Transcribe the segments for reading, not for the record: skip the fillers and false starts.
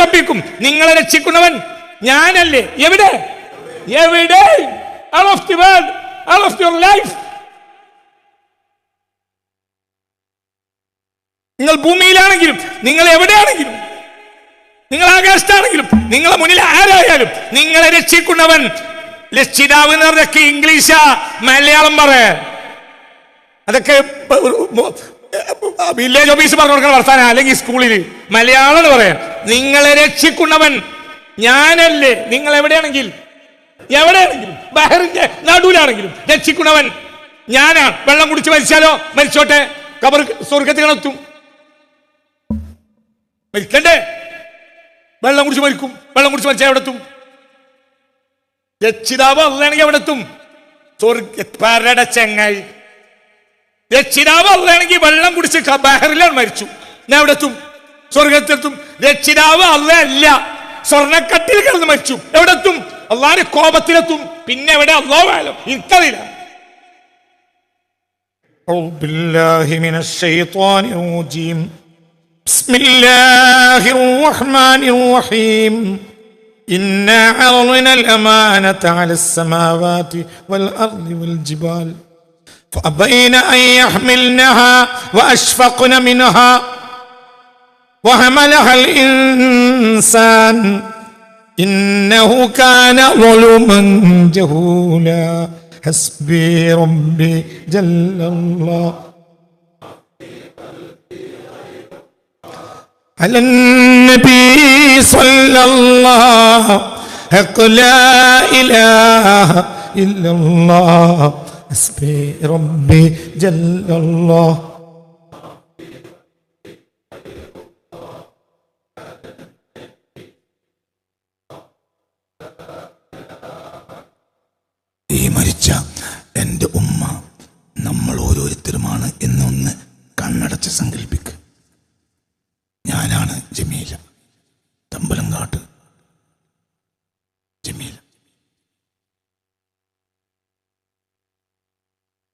റബ്ബിക്കും, നിങ്ങളെ രക്ഷിക്കുന്നവൻ ഞാനല്ലേ. എവിടെ എവിടെ? all of the world, all of your life. നിങ്ങൾ ഭൂമിയിലാണെങ്കിലും, നിങ്ങൾ എവിടെയാണെങ്കിലും, നിങ്ങൾ ആകാശത്താണെങ്കിലും, നിങ്ങളെ മുന്നിൽ ആരായാലും നിങ്ങളെ രക്ഷിക്കുന്നവൻ രക്ഷിതാവ് എന്ന് പറഞ്ഞൊക്കെ ഇംഗ്ലീഷാ, മലയാളം പറയാ. അതൊക്കെ വില്ലേജ് ഓഫീസ് പറഞ്ഞു കൊടുക്കുന്ന വർത്താന, അല്ലെങ്കിൽ സ്കൂളിൽ മലയാളം എന്ന് പറയാം. നിങ്ങളെ രക്ഷിക്കുന്നവൻ ഞാനല്ലേ. നിങ്ങൾ എവിടെയാണെങ്കിലും ബഹറിന്റെ നടുവിലാണെങ്കിലും രക്ഷിക്കുന്നവൻ ഞാനാണ്. വെള്ളം കുടിച്ച് മരിച്ചാലോ മരിച്ചോട്ടെ, ഖബർ സ്വർഗത്തിലെത്തും. മരിക്കണ്ടേ? വെള്ളം കുടിച്ച് മരിക്കും. വെള്ളം കുടിച്ച് മരിച്ചാൽ എവിടെ എത്തും? രക്ഷിതാവ് അല്ലാണെങ്കിൽ എവിടെ എത്തും? പരട ചെങ്ങായി. രക്ഷിതാവ് അല്ലാണെങ്കിൽ വെള്ളം കുടിച്ച് ബഹറിലാണ് മരിച്ചു, ഞാൻ എവിടെ എത്തും? സ്വർഗത്തിലെത്തും. രക്ഷിതാവ് അല്ല, സ്വർണ്ണക്കട്ടിൽ കിടന്ന് മരിച്ചു, എവിടെ എത്തും? അള്ളാഹിന്റെ കോപത്തിലെത്തും. പിന്നെ എവിടെ? അല്ലാഹു അഅലം, എനിക്കറിയില്ല. ബിസ്മില്ലാഹിർ റഹ്മാനിർ റഹീം. ഇന്നാ അറദ്നാ അൽ-അമാനത അലസ് സമാവാതി വൽ അർളി വൽ ജിബാൽ فأبين أن يحملنها وأشفقن منها وحملها الإنسان إنه كان ظلوما جهولا حسبي ربي جل الله على النبي صلى الله حق لا إله إلا الله حسبي ربي جل الله. ഈ മരിച്ച എൻ്റെ ഉമ്മ നമ്മൾ ഓരോരുത്തരുമാണ് എന്നൊന്ന് കണ്ണടച്ച് സങ്കല്പിക്കുക. ഞാനാണ് ജമീല, തമ്പലങ്കാട്ട് ജമീല.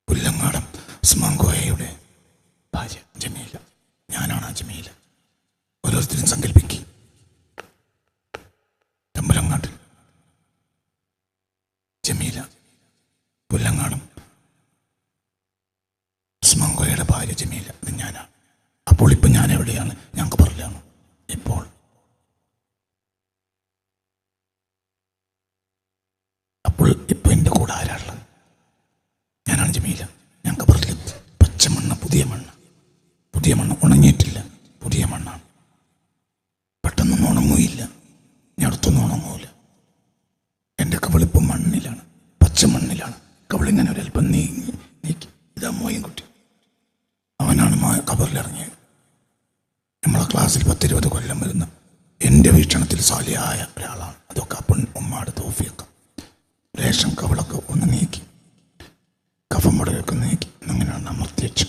പുല്ലങ്ങാടം ഉസ്മാൻ കോയയുടെ ഭാര്യ ജമീല. ഞാനാണ് ആ ജമീല. ഓരോരുത്തരും സങ്കല്പിക്കുക. തമ്പലങ്ങാട്ടിൽ ജമീല, പുല്ലങ്ങാടം ഉസ്മാൻ കോയയുടെ ഭാര്യ ജമീല, ഇത് ഞാനാണ്. അപ്പോൾ ഇപ്പം ഞാൻ എവിടെയാണ്? ഞാൻ ഖബറിലാണ്. ഇപ്പോൾ ഇപ്പം എൻ്റെ കൂടെ ആരാളുള്ളത്? ഞാനാണ് ജമീല. ഞാൻ ഖബറിലെത്തി. പച്ചമണ്ണ്, പുതിയ മണ്ണ് ഉണങ്ങിയിട്ടില്ല, പുതിയ മണ്ണാണ്. പെട്ടെന്നൊന്നും ഉണങ്ങുകയില്ല, ഞാൻ അടുത്തൊന്നും ഉണങ്ങൂല. എൻ്റെ കവളിപ്പം മണ്ണിലാണ്, പച്ചമണ്ണിലാണ്. കവളിങ്ങനെ ഒരൽപ്പം നീക്കി. ഇതാ മോയും കുട്ടി, അവനാണ് ഖബറിലിറങ്ങിയത്. നമ്മളെ ക്ലാസ്സിൽ 10-20 കൊല്ലം വരുന്ന എൻ്റെ വീക്ഷണത്തിൽ സാലിയായ ഒരാളാണ്. അതൊക്കെ അപ്പം ഉമ്മയുടെ തൗഫീഖ്. രേഷം കവളൊക്കെ ഒന്ന് നീക്കി, കഫം മുടയൊക്കെ നീക്കി, അങ്ങനെയാണ് അമർത്തി വെച്ചു.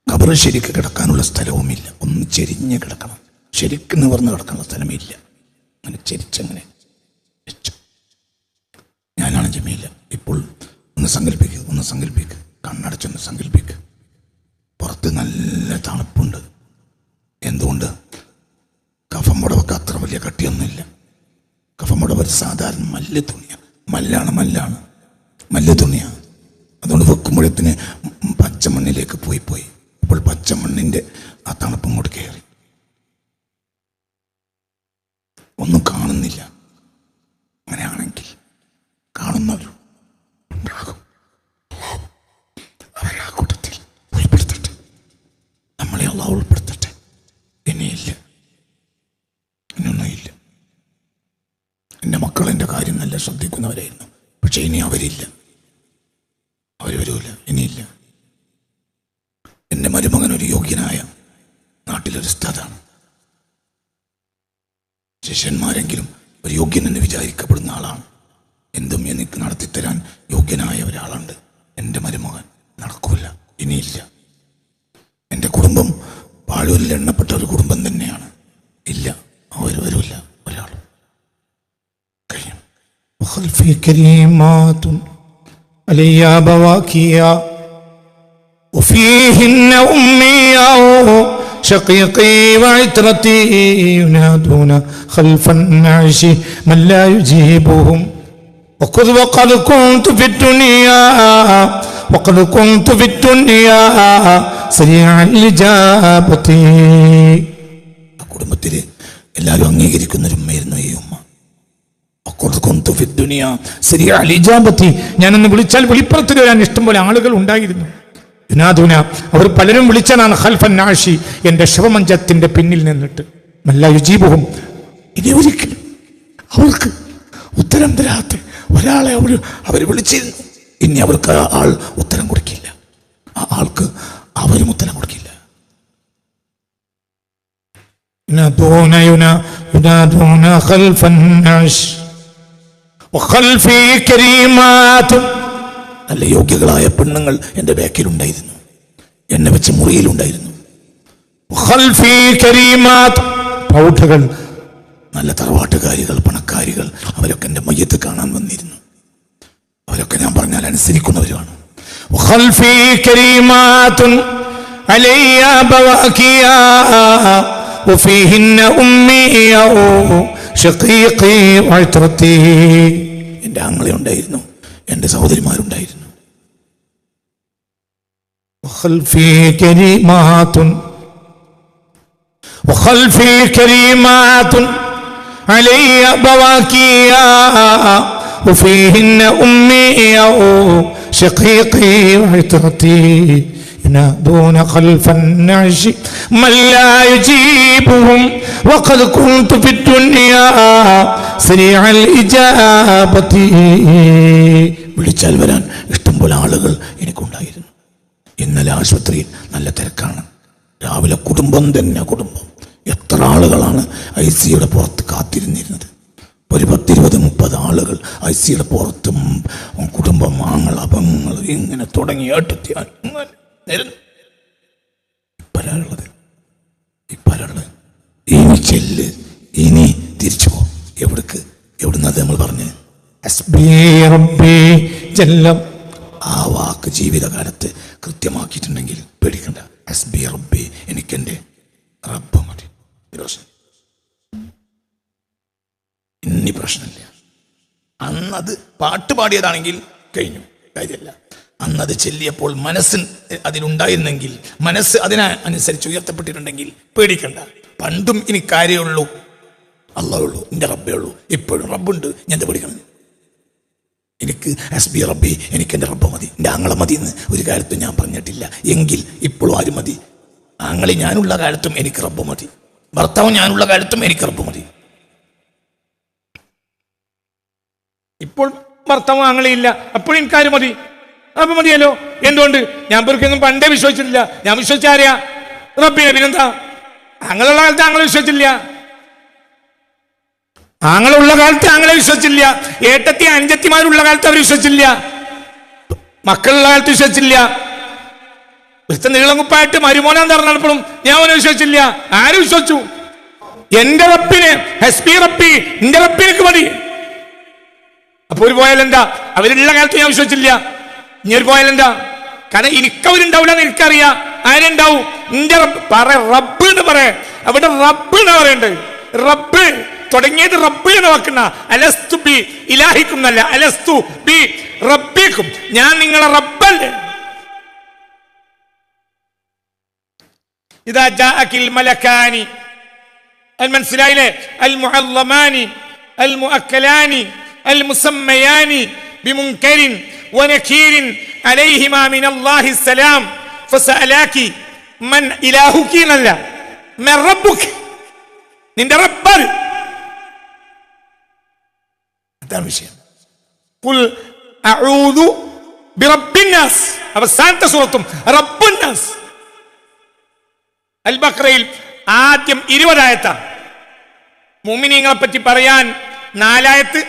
ഖബറ് ശരിക്ക് കിടക്കാനുള്ള സ്ഥലവുമില്ല, ഒന്ന് ചെരിഞ്ഞ് കിടക്കണം. ശരിക്ക് നിവർന്ന് കിടക്കാനുള്ള സ്ഥലമില്ല, അങ്ങനെ ചെരിച്ചങ്ങനെ വെച്ചു. ഞാനാണ് ജമീല. ഇപ്പോൾ ഒന്ന് സങ്കല്പിക്കുക, കണ്ണടച്ചൊന്ന് സങ്കല്പിക്കുക. പുറത്ത് നല്ല തണുപ്പുണ്ട്. എന്തുകൊണ്ട്? കഫം മുടവൊക്കെ അത്ര വലിയ കട്ടിയൊന്നുമില്ല. കഫം മുടവ സാധാരണ മല്ല് തുണിയാണ്, മല്ല് തുണിയാണ്. അതുകൊണ്ട് വെക്കുമ്പോഴത്തിന് പച്ചമണ്ണിലേക്ക് പോയി. അപ്പോൾ പച്ചമണ്ണിൻ്റെ ആ തണുപ്പും കൂടി കയറി. ഒന്നും കാണുന്നില്ല. അങ്ങനെയാണെങ്കിൽ കാണുന്നവരും ഉണ്ടാകും. അവരാ കൂട്ടത്തിൽ ഉൾപ്പെടുത്തട്ടെ, നമ്മളെ അല്ലാഹു ഉൾപ്പെടുത്തട്ടെ. ഇനിയില്ല, ഇനിയൊന്നുമില്ല. എൻ്റെ മക്കൾ എൻ്റെ കാര്യം നല്ല ശ്രദ്ധിക്കുന്നവരായിരുന്നു. പക്ഷെ ഇനി അവരില്ല, അവർ വരൂല, ഇനിയില്ല. എൻ്റെ മരുമകൻ ഒരു യോഗ്യനായ നാട്ടിലൊരു ഉസ്താദാണ്. ശിഷ്യന്മാരെങ്കിലും ഒരു യോഗ്യനെന്ന് വിചാരിക്കപ്പെടുന്ന ആളാണ്. എന്തും എനിക്ക് നടത്തിത്തരാൻ യോഗ്യനായ ഒരാളുണ്ട്. എൻ്റെ മരുമകൻ നടക്കൂല, ഇനിയില്ല. എൻ്റെ കുടുംബം പാഴൂരിൽ എണ്ണപ്പെട്ട ഒരു കുടുംബം തന്നെയാണ്. ഇല്ല, അവർ വരൂല ഒരാൾ. കഴിയും. وفيهن أمي شقيقي وعترتي ينادون خلف النعش من لا يجيبهم وقد كنت في الدنيا سريع الإجابة. കുടുംബത്തിൽ എല്ലാവരും അംഗീകരിക്കുന്ന ഒരു ഉമ്മയായിരുന്നു ഈ ഉമ്മ. ഞാനൊന്ന് വിളിച്ചാൽ വെളിപ്പുറത്ത് വരാൻ ഇഷ്ടം പോലെ ആളുകൾ ഉണ്ടായിരുന്നു. യുനാദൂന, അവർ പലരും വിളിച്ചതാണ് ഖൽഫൻ നാശി, എന്റെ ശവമഞ്ചത്തിന്റെ പിന്നിൽ നിന്നിട്ട്. മല്ലാ യുജീബുഹും, ഇനി ഒരിക്കലും അവർക്ക് ഉത്തരം തരാത്ത ഒരാളെ അവർ വിളിച്ചിരുന്നു. ഇനി അവർക്ക് ആ ആൾ ഉത്തരം കൊടുക്കില്ല, ആ ആൾക്ക് അവരും ഉത്തരം കൊടുക്കില്ല. യുനാദൂന ഖൽഫൻ നാശി വഖൽഫി കരീമാതുൻ, നല്ല യോഗ്യകളായ പെണ്ണുങ്ങൾ എൻ്റെ ബാക്കിലുണ്ടായിരുന്നു, എന്നെ വെച്ച് മുറിയിലുണ്ടായിരുന്നു. വഖൽഫി കരീമാതുൻ, പ്രൗഢകൾ, നല്ല തറവാട്ടുകാരികൾ, പണക്കാരികൾ, അവരൊക്കെ എൻ്റെ മയ്യത്ത് കാണാൻ വന്നിരുന്നു. അവരൊക്കെ ഞാൻ പറഞ്ഞാൽ അനുസരിക്കുന്നവരാണ്. വഖൽഫി കരീമാതുൻ അലയ്യ ബവാകിയാ വഫീഹിന്ന ഉമ്മി ഷഖീഖി വഅത്റതി, എൻ്റെ ആങ്ങളെ ഉണ്ടായിരുന്നു, എൻ്റെ സഹോദരിമാരുണ്ടായിരുന്നു. വഖൽഫി കരീമാതുൻ അലയ്യ ബവാകിയാ വഫീഹിന്ന ഉമ്മി ഷഖീഖി വഅത്റതി ينادون خلف النعش من لا يجيبهم وقد كنت في الدنيا سريع الإجابة. വിളിച്ചാൽ വരാൻ ഇഷ്ടംപോലെ ആളുകൾ എനിക്കുണ്ടായിരുന്നു. ഇന്നലെ ആശുപത്രിയിൽ നല്ല തിരക്കാണ്. രാവിലെ കുടുംബം തന്നെ കുടുംബം. എത്ര ആളുകളാണ് ICയുടെ പുറത്ത് കാത്തിരുന്നിരുന്നത്. ഒരു 10-20-30 ആളുകൾ ICയുടെ പുറത്തും. കുടുംബം, ആങ്ങൾ, അപങ്ങൾ, ഇങ്ങനെ തുടങ്ങി ഏട്ടത്തിയാൽ ഇപ്പരാളുള്ളത്. ഇനി ചെല്ല്, ഇനി തിരിച്ചു പോ. എവിടുന്നത് നമ്മൾ പറഞ്ഞ് ആ വാക്ക് ജീവിതകാലത്ത് കൃത്യമാക്കിയിട്ടുണ്ടെങ്കിൽ പേടിക്കണ്ട. ഹസ്ബി റബ്ബി, എനിക്കെന്റെ റബ്ബ് മതി. ഇനി പ്രശ്നമില്ല. അന്നത് പാട്ട് പാടിയതാണെങ്കിൽ കഴിഞ്ഞു, കാര്യമില്ല. അന്നത് ചെല്ലിയപ്പോൾ മനസ്സിന് അതിനുണ്ടായിരുന്നെങ്കിൽ, മനസ്സ് അതിനനുസരിച്ച് ഉയർത്തപ്പെട്ടിട്ടുണ്ടെങ്കിൽ പേടിക്കണ്ട. പണ്ടും ഇനി കാര്യമുള്ളൂ, അല്ലാഹ് ഉള്ളൂ, എൻ്റെ റബ്ബേ ഉള്ളൂ. ഇപ്പോഴും റബ്ബുണ്ട്, ഞാൻ എന്താ പേടിക്കണം? എനിക്ക് ഹസ്ബി റബ്ബി, എനിക്ക് എൻ്റെ റബ്ബ് മതി, എൻ്റെ ആങ്ങളെ മതി എന്ന് ഒരു കാലത്തും ഞാൻ പറഞ്ഞിട്ടില്ല. എങ്കിൽ ഇപ്പോഴും ആരും മതി. ആങ്ങളെ ഞാനുള്ള കാലത്തും എനിക്ക് റബ്ബ് മതി, ഭർത്താവ് ഞാനുള്ള കാലത്തും എനിക്ക് റബ്ബ് മതി. ഇപ്പോൾ ഭർത്താവ് ആങ്ങളെയില്ല, അപ്പോഴും എനിക്കാരും മതി, റബ്ബ് മതിയല്ലോ. എന്തുകൊണ്ട്? ഞാൻ പേർക്കൊന്നും പണ്ടേ വിശ്വസിച്ചിട്ടില്ല. ഞാൻ വിശ്വസിച്ചാരെയാ? റബ്ബിനെ. പിന്നെന്താ? ആങ്ങളുള്ള കാലത്ത് ആങ്ങളെ വിശ്വസിച്ചില്ല, ആങ്ങളുള്ള കാലത്ത് ആങ്ങളെ വിശ്വസിച്ചില്ല, ഏട്ടത്തി അഞ്ചത്തിമാരുള്ള കാലത്ത് അവർ വിശ്വസിച്ചില്ല, മക്കളുള്ള കാലത്ത് വിശ്വസിച്ചില്ല. ഒരുത്ത നീളങ്കുപ്പായിട്ട് മരുമോനാന്ന് പറഞ്ഞപ്പോഴും ഞാൻ അവനെ വിശ്വസിച്ചില്ല. ആര് വിശ്വസിച്ചു? എന്റെ റബ്ബിനെ, ഹസ്ബി റബ്ബി, എന്റെ റബ്ബിനക്ക് മതി. അപ്പൊ ഒരു പോയാലെന്താ? അവരുള്ള കാലത്ത് ഞാൻ വിശ്വസിച്ചില്ല, ഇനി ഒരു പോയാലെന്താ? കാരണം എനിക്കവരുണ്ടാവില്ല എന്ന് എനിക്കറിയാം. ആരുണ്ടാവും? എന്റെ റബ്ബ്. റബ്ബ് എന്ന് പറയാ, അവിടെ റബ്ബ് എന്ന് പറയണ്ട്. റബ്ബ് തുടങ്ങിയത് റബ്ബ് എന്ന് വാക്കുന്ന. അലസ്തു ബി ഇലാഹിക്കും എന്നല്ല, അലസ്തു ബി റബ്ബിക്കും, ഞാൻ നിങ്ങളെ റബ്ബല്ലേ. ഇദാ ജാഅകിൽ മലകാനി, മനസ്സിലായില്ലേ? അൽ മുഅല്ലമാനി അൽ മുഅക്കലാനി അൽ മുസമ്മയാനി ബിമുൻകരിൻ വനകീരിൻ അലൈഹിമാ മിനല്ലാഹി സലാം ഫസഅലാകി മൻ ഇലാഹുകി എന്നല്ല, മൻ റബ്ബുകി, നിന്റെ റബ്ബ്. അതാണ് വിഷയം. ഖുൽ അഊദു ബിറബ്ബിന്നാസ്, അവസാനത്തെ സൂറത്തും റബ്ബുന്നാസ്. അൽ ബഖറയിൽ ആദ്യം 20 ആയത്താണ്. മുഅ്മിനീങ്ങളെ പറ്റി പറയാൻ 4 ആയത്ത്,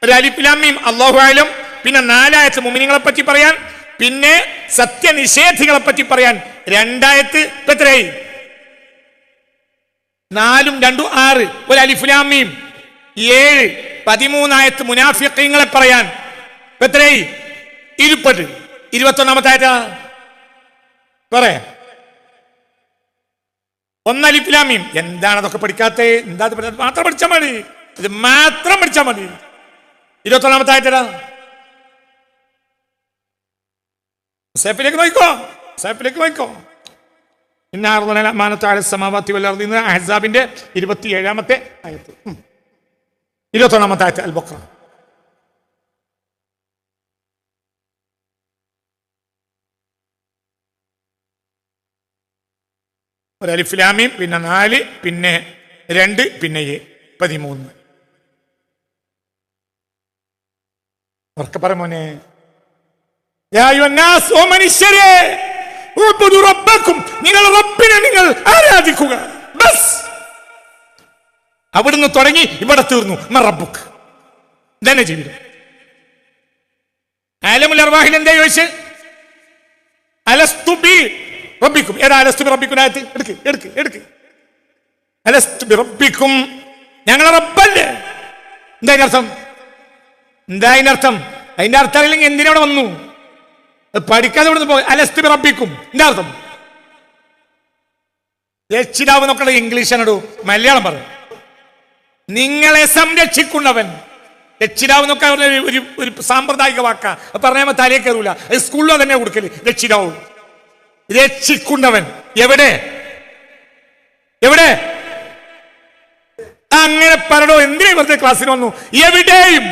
ഒരു അലിഫ് ലാം മീം അല്ലാഹു അഅലം, പിന്നെ 4 ആയത്ത് മുഅ്മിനീങ്ങളെ പറ്റി പറയാൻ, പിന്നെ സത്യനിഷേധികളെ പറ്റി പറയാൻ 2 ആയത്ത്. എത്രയായി? 4 ഉം 2 ഉം 6, ഒരു അലിഫ് ലാം മീം 7, 13 ആയത്ത് മുനാഫിഖീങ്ങളെ പറയാൻ. എത്രയായി? 20. 21-ാമത്തെ ആയത്താ പറയാ. ഒന്ന് അലിഫ് ലാം മീം. എന്താണ് അതൊക്കെ പഠിക്കാത്ത? എന്താ മാത്രം പഠിച്ചാൽ മതി, ഇത് മാത്രം പഠിച്ചാൽ മതി. 21-ാമത്തെ ആയത്തേടാ, സേഫിലേക്ക് നോക്കോ. അഹ്സാബിന്റെ 27-ാമത്തെ ആയത്ത്, 21-ാമത്തെ ആയത്ത് അൽ ബഖറ. ഒരു അലിഫ് ലാം മീം, പിന്നെ 4, പിന്നെ 2, പിന്നെ 13. ഉറക്കെ പറ മോനെ. യാ അയ്യുഹന്നാസ്, ഓ മനുഷ്യരെ, ഉഅ്ബുദു റബ്ബക്കും, നിങ്ങൾ റബ്ബിനെ നിങ്ങൾ ആരാധിക്കുക. ബസ് അവിടുന്ന് തുടങ്ങി ഇവിടെ തീർന്നു. റബ്ബുക്ക് ഇതന്നെ ജീവിതം. ആലമുൽ അർവാഹിൽ എന്താ ചോദിച്ച്? അലസ്തു ബി റബ്ബിക്കും. ഏതാ അലസ്തു ബി റബ്ബിക്കും ആയത്ത്? എടുക്ക്. അലസ്തു ബി റബ്ബിക്കും, ഞങ്ങളെ റബ്ബല്ലേ. എന്താ അതിനർത്ഥം? അതിന്റെ അർത്ഥം അറിയില്ലെങ്കിൽ എന്തിനവിടെ വന്നു? പഠിക്കാതെ ഇവിടുന്ന് പോയി. അലസ്തു ബി റബ്ബിക്കും എന്താ അർത്ഥം? രക്ഷിതാവ് നോക്കണത് ഇംഗ്ലീഷാണോ, മലയാളം പറ. നിങ്ങളെ സംരക്ഷിക്കുന്നവൻ. രക്ഷിതാവ് നോക്കാൻ ഒരു സാമ്പ്രദായിക വാക്കാ, പറഞ്ഞാൽ തലയെ കയറൂല. സ്കൂളിലോ തന്നെ കൊടുക്കല് രക്ഷിതാവ്. രക്ഷിക്കുന്നവൻ എവിടെ? അങ്ങനെ പറയണോ? എന്തിനാ വെറുതെ ക്ലാസ്സിൽ വന്നു? എവിടെയും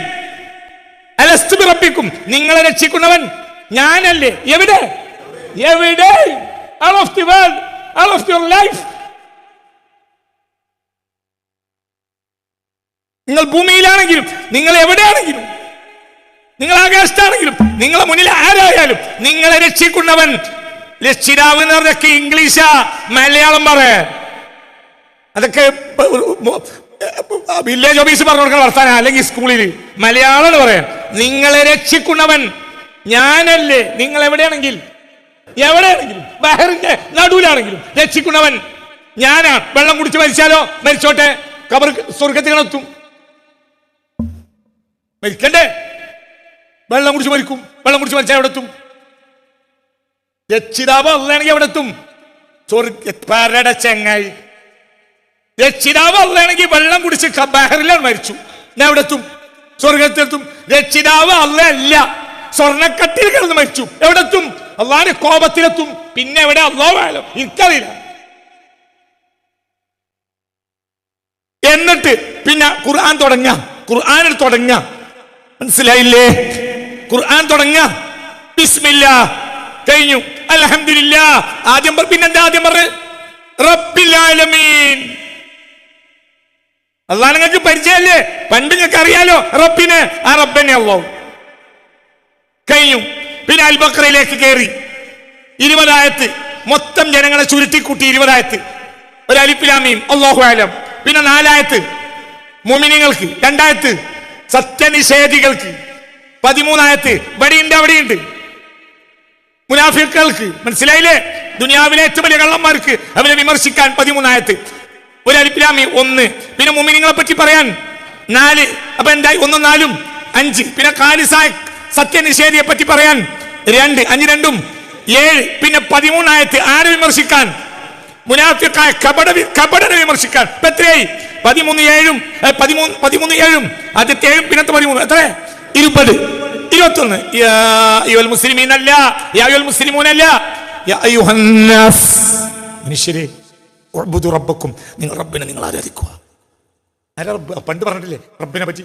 അലസ്തു ബി റബ്ബിക്കും, നിങ്ങളെ രക്ഷിക്കുന്നവൻ ഞാനല്ലേ. എവിടെ? all of the world, all of your life. നിങ്ങൾ ഭൂമിയിലാണെങ്കിലും, നിങ്ങൾ എവിടെയാണെങ്കിലും, നിങ്ങൾ ആകാശത്താണെങ്കിലും, നിങ്ങളെ മുന്നിൽ ആരായാലും നിങ്ങളെ രക്ഷിക്കുന്നവൻ രക്ഷിതാവ് എന്ന് പറഞ്ഞൊക്കെ ഇംഗ്ലീഷാ, മലയാളം പറ. അതൊക്കെ വില്ലേജ് ഓഫീസ് പറഞ്ഞു കൊടുക്കുന്ന വർത്താന, അല്ലെങ്കിൽ സ്കൂളിൽ മലയാളം പറയാൻ. നിങ്ങളെ രക്ഷിക്കുന്നവൻ ഞാനല്ലേ. നിങ്ങൾ എവിടെയാണെങ്കിലും ബഹറിന്റെ നടുവിലാണെങ്കിലും രക്ഷിക്കുന്നവൻ ഞാനാ. വെള്ളം കുടിച്ച് മരിച്ചാലോ മരിച്ചോട്ടെ, ഖബർ സ്വർഗത്തിലെത്തും. മരിക്കണ്ടേ? വെള്ളം കുടിച്ച് മരിച്ചാൽ എവിടെ എത്തും? രക്ഷിതാവ് അല്ലാണെങ്കിൽ എവിടെ എത്തും? പരട ചെങ്ങായി. രക്ഷിതാവ് അല്ലാണെങ്കിൽ വെള്ളം കുടിച്ച് ബഹറിലാണ് മരിച്ചു, ഞാൻ എവിടെ എത്തും? സ്വർഗത്തിലെത്തും. രക്ഷിതാവ് അല്ല, സ്വർണ്ണക്കട്ടിൽ കിടന്ന് മരിച്ചു, എവിടെ എത്തും? അള്ളാന്റെ കോപത്തിലെത്തും. പിന്നെ എവിടെ? അള്ളാഹു എനിക്കറിയില്ല. എന്നിട്ട് പിന്നെ ഖുർആൻ തുടങ്ങ മനസ്സിലായില്ലേ? ഖുർആൻ തുടങ്ങ ബിസ്മില്ലാ കഴിഞ്ഞു, അൽഹംദുലില്ലാ ആദ്യം. പിന്നെന്താ ആദ്യം പറഞ്ഞ? റബ്ബിൽ ആലമീൻ. അള്ളാഹ് നിങ്ങൾക്ക് പരിചയമല്ലേ, പണ്ട് നിങ്ങൾക്ക് അറിയാലോ റബ്ബിനെ. ആ റബ്ബനെ അല്ലാഹു കഴിഞ്ഞു. പിന്നെ അൽ ബഖറയിലേക്ക് കയറി 20 ആയത്ത്, മൊത്തം ജനങ്ങളെ ചുരുട്ടിക്കൂട്ടി 20 ആയത്ത്. ഒരു അലിഫ് ലാം മീം അല്ലാഹു അലം. പിന്നെ 4 ആയത്ത് മുഅ്മിനീങ്ങൾക്ക്, 2 ആയത്ത് സത്യനിഷേധികൾക്ക്, 13 ആയത്ത് അവിടെയുണ്ട് മുനാഫിക്കുകൾക്ക്. മനസ്സിലായില്ലേ? ദുനിയാവിലെ ഏറ്റവും വലിയ കള്ളന്മാർക്ക് അവരെ വിമർശിക്കാൻ 13 ആയത്ത്. ഒരു അലിഫ് ലാം മീം 1. പിന്നെ മുഅ്മിനീങ്ങളെ പറ്റി പറയാൻ 4. അപ്പൊ എന്തായി? 1 4 5. പിന്നെ ഖാലിസായ സത്യനിഷേധിയെ പറ്റി പറയാൻ 2. 5 2 7. പിന്നെ 13 ആയത്ത് ആരെ വിമർശിക്കാൻ? മുനാഫിഖായ കപടനെ വിമർശിക്കാൻ. ഇപ്പൊ എത്രയായി? 13 7 ആദ്യത്തെ 7 പിന്നത്തെ 13 എത്ര? 20 21. യാ അയ്യുഹൽ മുസ്ലിമീനല്ല, യാ അയ്യുഹൽ മുസ്ലിമൂനല്ല, യാ അയ്യുഹന്നാസ്, മനുഷ്യരെ ഉഅ്ബുദു റബ്ബക്കും, നിങ്ങൾ റബ്ബിനെ നിങ്ങൾ ആരാധിക്കുക. ആരാ റബ്ബ്? പണ്ട് പറഞ്ഞിട്ടില്ലേ റബ്ബിനെ പറ്റി?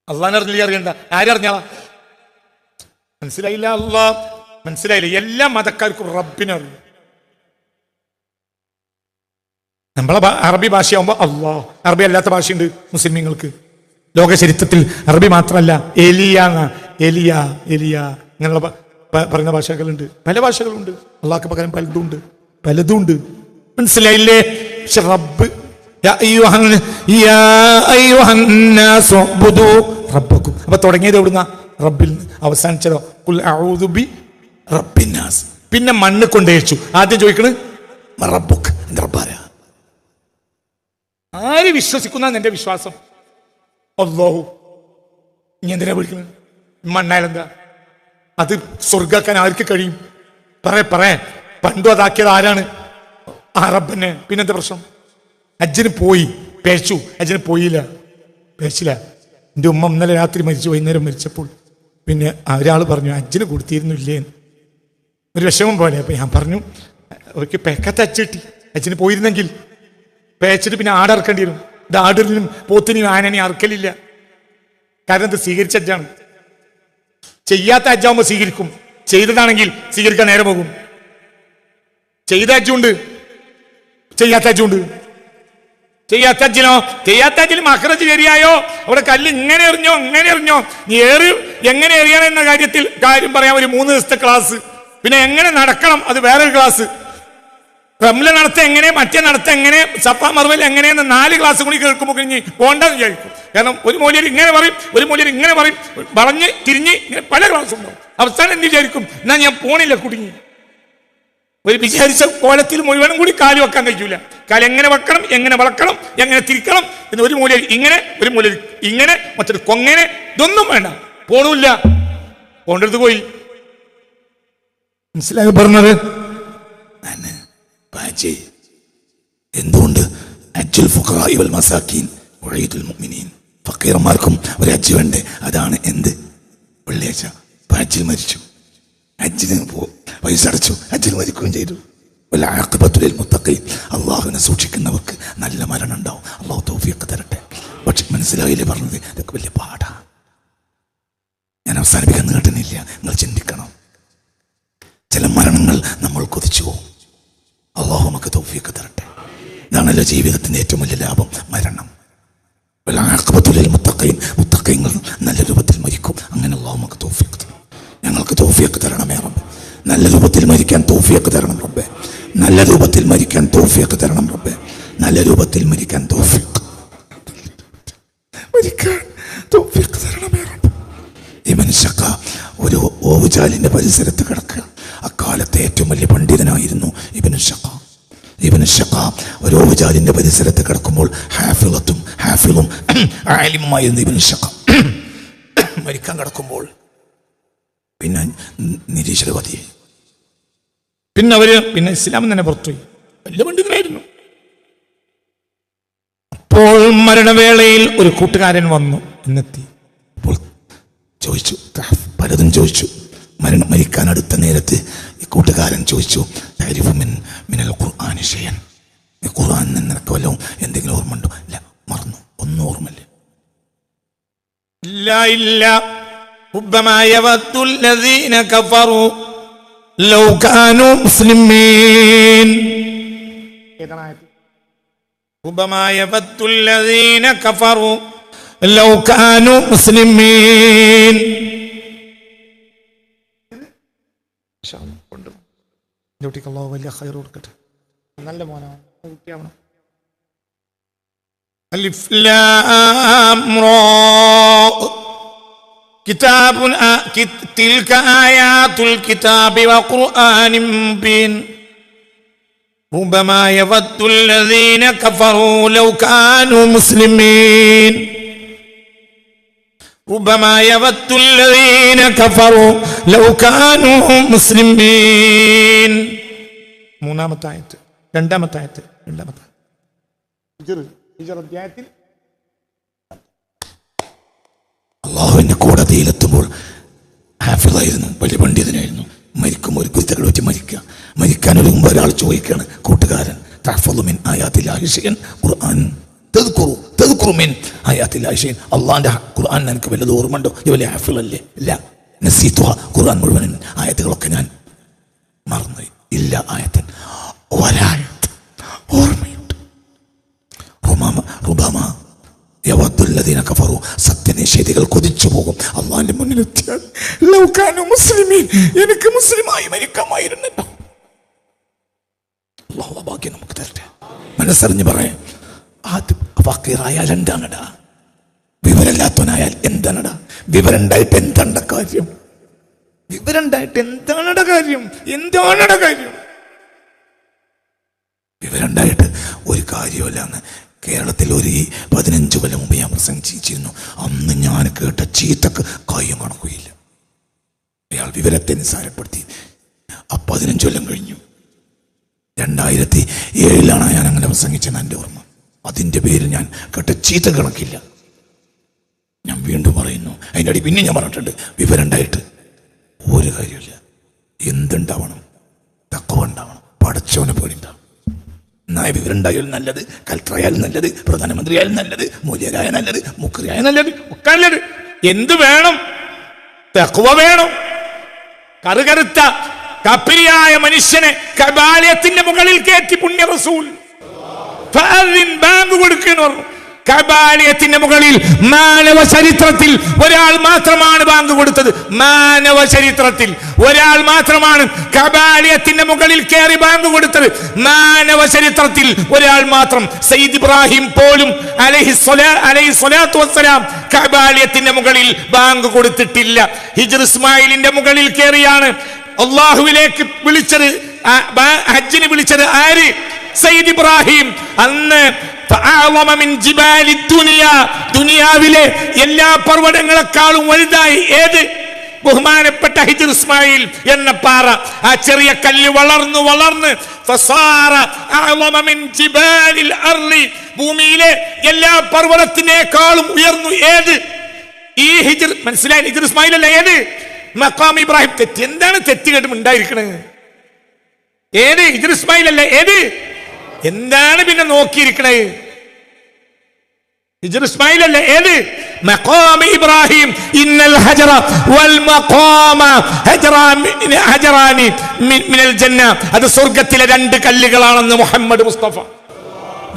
അള്ളാഹിനെ അറിയണ്ട, ആരറിഞ്ഞാളാ? മനസ്സിലായില്ല? മനസ്സിലായില്ല? എല്ലാ മതക്കാർക്കും റബ്ബിനെ അറിയും. നമ്മളെ അറബി ഭാഷയാകുമ്പോൾ അള്ളാഹ്. അറബി അല്ലാത്ത ഭാഷയുണ്ട് മുസ്ലിമീങ്ങൾക്ക്. ലോക ചരിത്രത്തിൽ അറബി മാത്രമല്ല, എലിയ ഇങ്ങനെയുള്ള പറയുന്ന ഭാഷകളുണ്ട്, പല ഭാഷകളുണ്ട്. അള്ളാഹ്ക്ക് പകരം പലതും ഉണ്ട്. മനസ്സിലായില്ലേ? പക്ഷെ റബ്ബ് അപ്പൊ തുടങ്ങിയത് എവിടുന്ന? റബ്ബിൽ. അവസാനിച്ചതോ ഖുൽ അഊദു ബി റബ്ബിന്നാസ്. പിന്നെ മണ്ണ് കൊണ്ടേച്ചു. ആദ്യം ചോദിക്കണ് റബ്ബുക്ക്, എന്റെ റബ്ബാരാ? ആര് വിശ്വസിക്കുന്ന എന്റെ വിശ്വാസം? അല്ലാഹു. ഇനി എന്തിനാ വിളിക്കുന്നത്? മണ്ണായാലെന്താ? അത് സ്വർഗാക്കാൻ ആർക്ക് കഴിയും? പറ പണ്ടും അതാക്കിയത് ആരാണ്? ആ റബ്ബന്നെ. പിന്നെന്താ പ്രശ്നം? ഹജ്ജിന് പോയി, പേച്ചു. ഹജ്ജിന് പോയില്ല, പേച്ചില്ല. എൻ്റെ ഉമ്മ ഇന്നലെ രാത്രി മരിച്ചു, വൈകുന്നേരം മരിച്ചപ്പോൾ പിന്നെ ഒരാൾ പറഞ്ഞു ഹജ്ജിന് കൊടുത്തിരുന്നില്ലേ, ഒരു വിഷമം പോലെ. അപ്പം ഞാൻ പറഞ്ഞു അവർക്ക് പേക്കത്ത് ഹജ്ജ് കിട്ടി, ഹജ്ജിന് പോയിരുന്നെങ്കിൽ പേച്ചിട്ട് പിന്നെ ആടറക്കേണ്ടി വരും. ഇത് ആടിനും പോത്തിനും ആനനെയും അറക്കലില്ല. കാരണം ഇത് സ്വീകരിച്ച ഹജ്ജാണ്. ചെയ്യാത്ത ഹജ്ജാകുമ്പോൾ സ്വീകരിക്കും, ചെയ്തതാണെങ്കിൽ സ്വീകരിക്കാൻ നേരെ പോകും. ചെയ്ത ഹജ്ജുണ്ട്, ചെയ്യാത്ത ഹജ്ജുണ്ട്. ചെയ്യാത്ത ഹജ്ജിൽ മഖ്റജ് ശരിയായോ, അവിടെ കല്ല് ഇങ്ങനെ എറിഞ്ഞോ ഇങ്ങനെ എറിഞ്ഞോ, നീ എങ്ങനെ എറിയണം എന്ന കാര്യം പറയാൻ ഒരു 3 ദിവസത്തെ ക്ലാസ്. പിന്നെ എങ്ങനെ നടക്കണം അത് വേറൊരു ക്ലാസ്. റംല നടത്ത എങ്ങനെ, മറ്റേ നടത്ത എങ്ങനെ, സഫ മർവൽ എങ്ങനെയെന്ന് 4 ക്ലാസ് കൂടി കേൾക്കുമ്പോൾ കഴിഞ്ഞ് പോണ്ടെന്ന് വിചാരിക്കും. കാരണം ഒരു മൂല്യർ ഇങ്ങനെ പറയും, ഒരു മൂല്യർ ഇങ്ങനെ പറയും, വളഞ്ഞ് തിരിഞ്ഞ് ഇങ്ങനെ പല ക്ലാസ്സും ഉണ്ടാവും. അവസാനം എന്ത് വിചാരിക്കും, എന്നാ ഞാൻ പോണില്ല, കുടുങ്ങി. ഒരു വിചാരിച്ച കോലത്തിൽ മുഴുവനും കൂടി കാല് വെക്കാൻ കഴിയൂല. കാല് എങ്ങനെ വെക്കണം, എങ്ങനെ വളക്കണം, എങ്ങനെ തിരിക്കണം എന്ന് ഒരു മൂല്യർ ഇങ്ങനെ, ഒരു മൂല്യർ ഇങ്ങനെ, മറ്റൊരു കൊങ്ങനെ, ഇതൊന്നും വേണ്ട. പോണില്ല, പോണ്ടടുത്ത് പോയി. മനസ്സിലായി പറഞ്ഞത്? എന്തുകൊണ്ട് അജ്ജുൽ ഫുഖറാഇ വൽ മസാക്കീൻ വഈദുൽ മുഅ്മിനീൻ, ഫക്കീർമാർക്കും ഒരു ഹജ്ജ് വേണ്ടേ? അതാണ് എന്ത്? വെള്ളിയാഴ്ച ഹജ്ജിൽ മരിച്ചു, ഹജ്ജിന് പൈസ അടച്ചു, ഹജ്ജിൽ മരിക്കുകയും ചെയ്തു. വൽ ആഖിബത്തു ലിൽ മുത്തഖീൻ, അല്ലാഹുവിനെ സൂക്ഷിക്കുന്നവർക്ക് നല്ല മരണം ഉണ്ടാവും. അല്ലാഹു തൗഫീഖ് തരട്ടെ. പക്ഷെ മനസ്സിലായില്ലേ പറഞ്ഞത്? ഇതൊക്കെ വലിയ പാടാ. ഞാൻ അവസാനിപ്പിക്കാൻ നീട്ടുന്നില്ല, നിങ്ങൾ ചിന്തിക്കണം. ചില മരണങ്ങൾ നമ്മൾ കൊതിച്ചു പോകും. അല്ലാഹു നമുക്ക് തൗഫീഖ് തരട്ടെ. ഇതാണല്ലോ ജീവിതത്തിന്റെ ഏറ്റവും വലിയ ലാഭം, മരണം. വൽ ആഖിബത്തു ലിൽ മുത്തഖീൻ, മുത്തഖീങ്ങൾ നല്ല രൂപത്തിൽ മരിക്കും. അങ്ങനെ അല്ലാഹു നമുക്ക് തൗഫീഖ് തരും. ഞങ്ങൾക്ക് തൗഫീഖ് തരണമേ റബ്ബേ. നല്ല രൂപത്തിൽ മരിക്കാൻ തൗഫീഖ് തരണം റബ്ബേ. നല്ല രൂപത്തിൽ മരിക്കാൻ തൗഫീഖ് തരണം റബ്ബേ. നല്ല രൂപത്തിൽ മരിക്കാൻ തൗഫീഖ് തരണമേ റബ്ബേ. ഇബ്നു ശഖ ഒരു ഓവുചാലിന്റെ പരിസരത്ത് കിടക്കുക. അക്കാലത്തെ ഏറ്റവും വലിയ പണ്ഡിതനായിരുന്നു ഇബ്നു ശഖ. ഇബ്നു ശഖ ഒരു ഓവുചാലിന്റെ പരിസരത്ത് കിടക്കുമ്പോൾ ഹാഫിളും ആലിമുമായിരുന്നു ഇബ്നു ശഖ. മരിക്കാൻ കിടക്കുമ്പോൾ പിന്നെ നിരീശ്വരവാദിയായി. പിന്നെ അവര് ഇസ്ലാം തന്നെ പുറത്തുപോയി. വലിയ പണ്ഡിതനായിരുന്നു. അപ്പോൾ മരണവേളയിൽ ഒരു കൂട്ടുകാരൻ വന്നു, എന്നെത്തി. അപ്പോൾ ചോദിച്ചു, പലതും ചോദിച്ചു. മരിക്കാൻ അടുത്ത നേരത്ത് ഈ കൂട്ടുകാരൻ ചോദിച്ചു, മിനൽ ഖുർആനി ഷൈഅൻ, ഖുർആൻ നിനക്ക് വല്ലതും എന്തെങ്കിലും ഓർമ്മ ഉണ്ടോ? ഇല്ല, മറന്നു, ഒന്നും ഓർമ്മയില്ല. ഇല്ല ربما يود الذين كفروا لو كانوا مسلمين. ربما يود الذين كفروا لو كانوا مسلمين. അല്ലാഹു വലിയ ഖൈർ കൊടുക്കട്ടെ. നല്ല മോനാണ്, കുട്ടിയാവണം. അലിഫ് ലാം റാ كتاب تلك آيات الكتاب وقرآن مبين ربما يود الذين كفروا لو كانوا مسلمين ربما يود الذين كفروا لو كانوا مسلمين. മൂന്നാമത്തെ ആയത്ത്, രണ്ടാമത്തെ ആയത്ത്. അള്ളാഹുവിന്റെ കോടതിയിലെത്തുമ്പോൾ ഹാഫിളായിരുന്നു, വലിയ പണ്ഡിതനായിരുന്നു. മരിക്കുമ്പോൾ ഒരു കുരുത്തകൾ വെച്ച് മരിക്കാൻ ഒരുങ്ങുമ്പോൾ ഒരാൾ ചോദിക്കുകയാണ്, കൂട്ടുകാരൻ, തഹ്ഫളുമിൻ ആയാത്തില്ലാഹി ഷൈഅൻ, ഖുർആൻ തദ്കുറുമിൻ ആയാത്തില്ലാഹി ഷൈഅൻ, അള്ളാഹിന്റെ ഖുർആൻ നിനക്ക് വല്ലത് ഓർമ്മയുണ്ടോ? ഈ വലിയ ഹാഫിളല്ലേ? ഇല്ല. നസീതുഹ, ഖുർആൻ മുഴുവൻ ആയത്തുകളൊക്കെ ഞാൻ മറന്നു. ഇല്ല ആയത്തൻ, ഒരായത്ത് ഓർമ്മയുണ്ട്. റുബമ യവദ്ദുല്ലദീന കഫറു, സത്യനിഷേധികൾ കൊതിച്ചു പോകും അള്ളാഹിന്റെ മുന്നിലെത്തിയാൽ, ലൗ കാനൂ മുസ്ലിമീൻ, എനിക്ക് മുസ്ലിമായി മരിക്കാമായിരുന്നല്ലോ. അല്ലാഹു ഭാഗ്യം നമുക്ക് തരട്ടെ. മനസ്സറിഞ്ഞ് പറയാം. അത് ഫക്കീറായാൽ എന്താണടാ? വിവരമില്ലാത്തവനായാൽ എന്താണടാ? വിവരം ഉണ്ടായിട്ട് എന്താണ്ട കാര്യം? വിവരം ഉണ്ടായിട്ട് എന്താണട കാര്യം? വിവരം ഉണ്ടായിട്ട് ഒരു കാര്യമില്ലാന്ന് കേരളത്തിൽ ഒരു 15 കൊല്ലം മുമ്പ് ഞാൻ പ്രസംഗിച്ചിരുന്നു. അന്ന് ഞാൻ കേട്ട ചീത്തക്ക് കാര്യം കണക്കുകയില്ല. അയാൾ വിവരത്തെ നിസ്സാരപ്പെടുത്തി. 15 കൊല്ലം കഴിഞ്ഞു. 2007 ഞാൻ അങ്ങനെ പ്രസംഗിച്ചെന്ന് എൻ്റെ ഓർമ്മ. അതിൻ്റെ പേരിൽ ഞാൻ കേട്ട ചീത്ത കണക്കില്ല. ഞാൻ വീണ്ടും പറയുന്നു, അതിൻ്റെ അടി പിന്നെ ഞാൻ പറഞ്ഞിട്ടുണ്ട്, വിവരം ഉണ്ടായിട്ട് ഒരു കാര്യമില്ല. എന്തുണ്ടാവണം? തഖ്വ ഉണ്ടാവണം, പടച്ചവനെ പോലെ ഉണ്ടാവണം. എന്നായ വിവരം ഉണ്ടായാലും നല്ലത്, കലക്ടറായാലും നല്ലത്, പ്രധാനമന്ത്രിയായാലും നല്ലത്, മൂല്യരായ നല്ലത്, മുഖ്രിയായ നല്ലത്, ഒക്കെ നല്ലത്. എന്ത് വേണം? തഖ്വ വേണം. കറുകറുത്ത കപ്പിരിയായ മനുഷ്യനെ കബാലയത്തിന്റെ മുകളിൽ കയറ്റി പുണ്യ റസൂൽ ബാങ്ക് കൊടുക്കുന്നു പറഞ്ഞു. കബാലയത്തിന്റെ മുകളിൽ മാനവ ചരിത്രത്തിൽ ഒരാൾ മാത്രമാണ് ബാങ്ക് കൊടുത്തത്. മാനവ ചരിത്രത്തിൽ ഒരാൾ മാത്രമാണ് കബാലയത്തിന്റെ മുകളിൽ കയറി ബാങ്ക് കൊടുത്തത്. മാനവ ചരിത്രത്തിൽ ഒരാൾ മാത്രം. സയ്യിദ് ഇബ്രാഹിം പോലും അലൈഹിസ്സലാത്തു വസ്സലാം കബാലയത്തിന്റെ മുകളിൽ ബാങ്ക് കൊടുത്തിട്ടില്ല. ഹിജ്ർ ഇസ്മായിലിന്റെ മുകളിൽ കയറിയാണ് അള്ളാഹുവിലേക്ക് വിളിച്ചത്. ഹജ്ജിന് വിളിച്ചത് ആര്? സയ്യിദ് ഇബ്രാഹിം. അന്ന് ദുനിയാവിലെ എല്ലാ പർവ്വതങ്ങളെക്കാളും വലുതായി ഏത്? ബഹുമാനപ്പെട്ട ഹിജ്ർ ഇസ്മായിൽ എന്ന പാറ. ആ ചെറിയ കല്ല് വളർന്നു വളർന്ന് ഭൂമിയിലെ എല്ലാ പർവ്വതത്തിനേക്കാളും ഉയർന്നു. ഏത്? ഈ ഹിജ്ർ. മനസ്സിലായി? ഹിജ്ർ ഇസ്മായിൽ അല്ല, ഏത്? മഖാം ഇബ്രാഹിം. തെറ്റി. എന്താണ് തെറ്റുകേട്ടും ഉണ്ടായിരിക്കണത്? ഏത്? ഹിജ്ർ ഇസ്മായിൽ അല്ല, ഏത്? എന്താണ് പിന്നെ നോക്കിയിരിക്കണേ? ഹിജ്ർ ഇസ്മായിൽ അല്ല, ഏത്? മഖാം ഇബ്രാഹിം. ഇന്നൽ ഹജറ വൽ മഖാമ ഹജറാനി മിനൽ ജന്ന. അത് സ്വർഗ്ഗത്തിലെ 2 കല്ലുകളാണെന്ന് മുഹമ്മദ് മുസ്തഫ.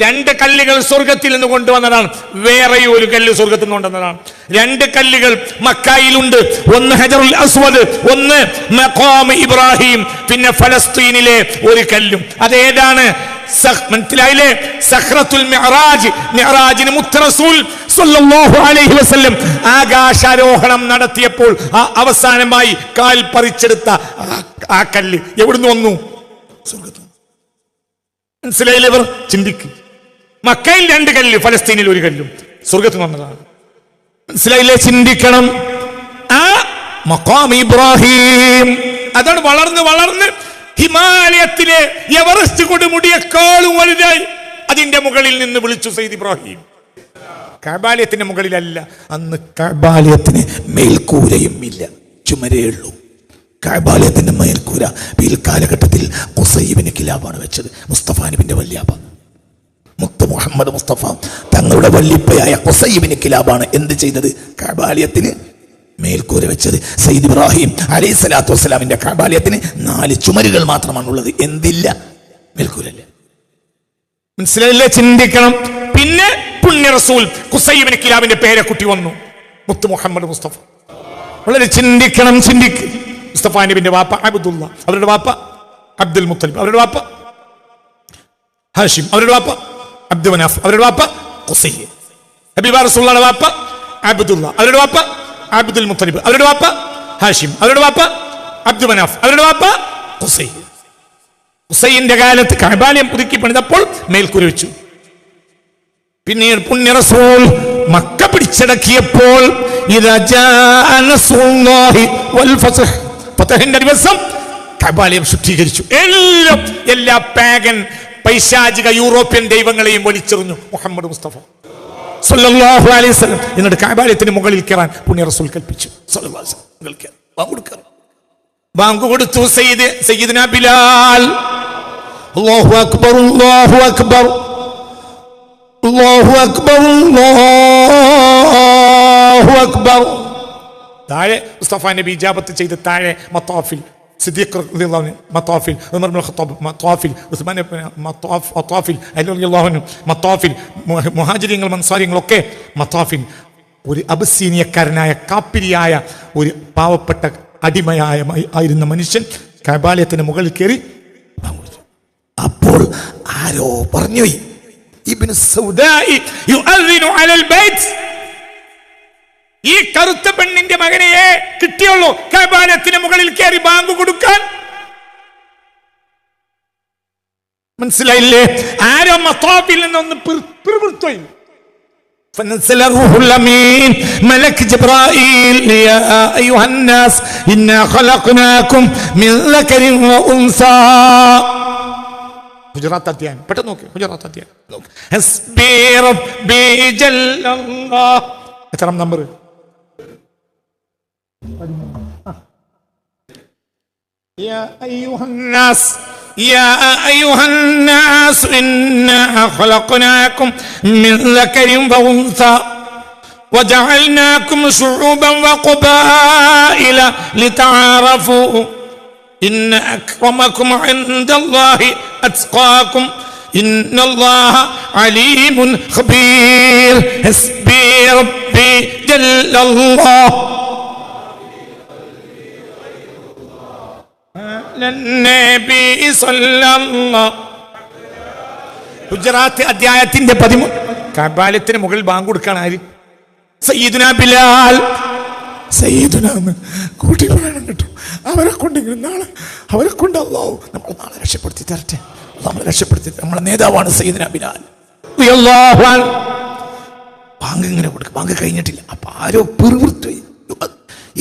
2 കല്ലുകൾ സ്വർഗത്തിൽ നിന്ന് കൊണ്ടുവന്നതാണ്. വേറെ ഒരു കല്ല് സ്വർഗത്തിൽ നിന്ന് കൊണ്ടുവന്നതാണ്. 2 കല്ലുകൾ മക്കയിലുണ്ട്. ഒന്ന് ഹജറുൽ അസ്വദ്, ഒന്ന് മഖാം ഇബ്രാഹിം. പിന്നെ ഫലസ്തീനിലെ ഒരു കല്ലും. അതേതാണ്? മനസ്സിലായില്ലേ? സഖ്റത്തുൽ മിഅ്റാജ്. മിഅ്റാജിന് മുത്ത് റസൂൽ സ്വല്ലല്ലാഹു അലൈഹി വസല്ലം ആകാശാരോഹണം നടത്തിയപ്പോൾ അവസാനമായി കാൽ പറിച്ചെടുത്ത ആ കല്ല് എവിടുന്ന് വന്നു? സ്വർഗത്തിൽ. മനസ്സിലായില്ലേ? ഇവർ ചിന്തിക്കും. മക്കയിൽ 2 കല്ല്, ഫലസ്തീനിൽ ഒരു കല്ലും സ്വർഗത്തിൽ വന്നതാണ്. മനസ്സിലായില്ലേ? ചിന്തിക്കണം. ആ മഖാം ഇബ്രാഹിം അതാണ് വളർന്ന് വളർന്ന് ഹിമാലയത്തിലെ എവറസ്റ്റ് കൊടുമുടിയേക്കാളും വലുതായി. അതിന്റെ മുകളിൽ നിന്ന് വിളിച്ചു സയ്യിദ് ഇബ്രാഹിം. കഅബാലയത്തിന്റെ മുകളിലല്ല. അന്ന് കഅബാലയത്തിന് മേൽക്കൂരയും ഇല്ല, ചുമരേ ഉള്ളൂ. കഅബാലയത്തിന്റെ മേൽക്കൂര പിൽക്കാലഘട്ടത്തിൽ ഖുസൈ ഇബ്നു കിലാബാണ് വെച്ചത്. മുസ്തഫ നബിന്റെ വല്യാപ്പ മുത്ത് മുഹമ്മദ് മുസ്തഫ തങ്ങളുടെ വല്യപ്പയായ ഖുസൈ ഇബ്നു കിലാബാണ് എന്ത് ചെയ്തത്? കഅബാലയത്തിന് മേൽക്കൂര വെച്ചത്. സയ്യിദ് ഇബ്രാഹിം അലൈഹിസ്സലാത്തു വസ്സലാമിന്റെ കഅബാലയത്തിന് 4 ചുമരുകൾ മാത്രമാണുള്ളത്. എന്തില്ല? മേൽക്കൂരല്ല. മനസ്സിലായില്ലേ? ചിന്തിക്കണം. പിന്നെ പുണ്യ റസൂൽ ഖുസൈ ഇബ്നു കിലാബിന്റെ പേരക്കുട്ടി വന്നു, മുത്ത് മുഹമ്മദ് മുസ്തഫ. വളരെ ചിന്തിക്കണം. മുസ്തഫ നബിന്റെ വാപ്പ അബ്ദുള്ള, അവരുടെ വാപ്പ അബ്ദുൽ മുത്തലിബ്, അവരുടെ വാപ്പ ഹാഷിം, അവരുടെ വാപ്പ അബ്ദു മനാഫ്, അവരുടെ വാപ്പ ഖുസൈ. ഹബീബ റസൂലുള്ളാഹിയുടെ വാപ്പ അബ്ദുള്ള, അവരുടെ വാപ്പ അബ്ദുൽ മുത്തലിബ്, അവരുടെ വാപ്പ ഹാഷിം, അവരുടെ വാപ്പ അബ്ദു മനാഫ്, അവരുടെ വാപ്പ ഖുസൈ. ഖുസൈന്റെ കാലത്ത് കഅബാലയം പുതുക്കി പണിതപ്പോൾ മേൽക്കൂര വെച്ചു. പിന്നീട് പുണ്യ റസൂൽ മക്ക പിടിച്ചടക്കിയപ്പോൾ ഫതഹിന്റെ ദിവസം കഅബാലയം ശുദ്ധീകരിച്ചു. എല്ലാ പാഗൻ പൈശാചിക യൂറോപ്യൻ ദൈവങ്ങളെയും വലിച്ചെറിഞ്ഞു മുഹമ്മദ് മുസ്തഫ സല്ലല്ലാഹു അലൈഹി വസല്ലം. എന്നിട്ട് കഅബാലയത്തിന് മുകളിൽ കയറാൻ പുണ്യ റസൂൽ കൽപ്പിച്ചു. സല്ലല്ലാഹു അലൈഹി വസല്ലം ബാങ്ക് കൊടുത്തു. സയ്യിദുനാ ബിലാൽ അല്ലാഹു അക്ബർ അല്ലാഹു അക്ബർ അല്ലാഹു അക്ബർ അല്ലാഹു അക്ബർ. താഴെ മുസ്തഫ നബി ഇജാബത്ത് ചെയ്ത് താഴെ മത്താഫിൽ സിദ്ദീഖ് റളിയല്ലാഹു അൻഹു മത്താഫിൽ, ഉമർ ഇബ്നുൽ ഖത്താബ് മത്താഫിൽ, ഉസ്മാൻ മത്താഫിൽ അലി റളിയല്ലാഹു അൻഹു മത്താഫിൽ, മുഹാജിരിങ്ങൾ മൻസാരികളൊക്കെ മത്താഫിൽ. ഒരു അബസീനിയക്കാരനായ കാപ്പിരിയായ ഒരു പാവപ്പെട്ട ആയിരുന്ന മനുഷ്യൻ കഅബാലയത്തിന് മുകളിൽ കയറി. അപ്പോൾ ആരോ പറഞ്ഞു, ഇബ്നു സൗദാഇ യുഅദ്ദിനു അലൽ ബൈത്ത്. ഈ കറുത്ത പെണ്ണിന്റെ മകനെയെ കിട്ടിയുള്ളൂ കഅബാലയത്തിന് മുകളിൽ കയറി ബാങ്ക് കൊടുക്കാൻ. മനസ്സിലായില്ലേ? ആരോ മത്താഫിൽ നിന്നൊന്ന് പിറുപിറുത്തോയി. فنزل الروح الأمين ملك جبرائيل يا أيها الناس إنا خلقناكم من ذكر وأنثى ഗുജറാത്ത് അധ്യായം പെട്ടെന്ന് നോക്കി. ഗുജറാത്ത് അധ്യായം നോക്ക്. ഹസ്ബി റബ്ബി ജല്ലല്ലാഹ്. എത്ര നമ്പർ? يا أيها الناس يا أيها الناس إنا خلقناكم من ذكر وأنثى وجعلناكم شعوبا وقبائل لتعارفوا إن أكرمكم عند الله أتقاكم إن الله عليم خبير حسبي ربي جل الله ഗുജറാത്ത് അധ്യായത്തിന്റെ 13 കബാലത്തിന് മുകളിൽ ബാങ്ക് കൊടുക്കാണ് ആര്? സയ്യിദുന ബിലാൽ. സയ്യിദുനാന്ന് കൂട്ടി പറയണം കേട്ടോ. അവരെ കൊണ്ടെങ്കിലും നാളെ അവരെ കൊണ്ട് അല്ലാഹു നമ്മൾ നാളെ രക്ഷപ്പെടുത്തി തരട്ടെ. നമ്മളെ രക്ഷപ്പെടുത്തി നമ്മളെ നേതാവാണ് സയ്യിദുന ബിലാൽ. ബാങ്ക് ഇങ്ങനെ കൊടുക്കുക. ബാങ്ക് കഴിഞ്ഞിട്ടില്ല. അപ്പൊ ആരോ പിറുവിറുത്തു.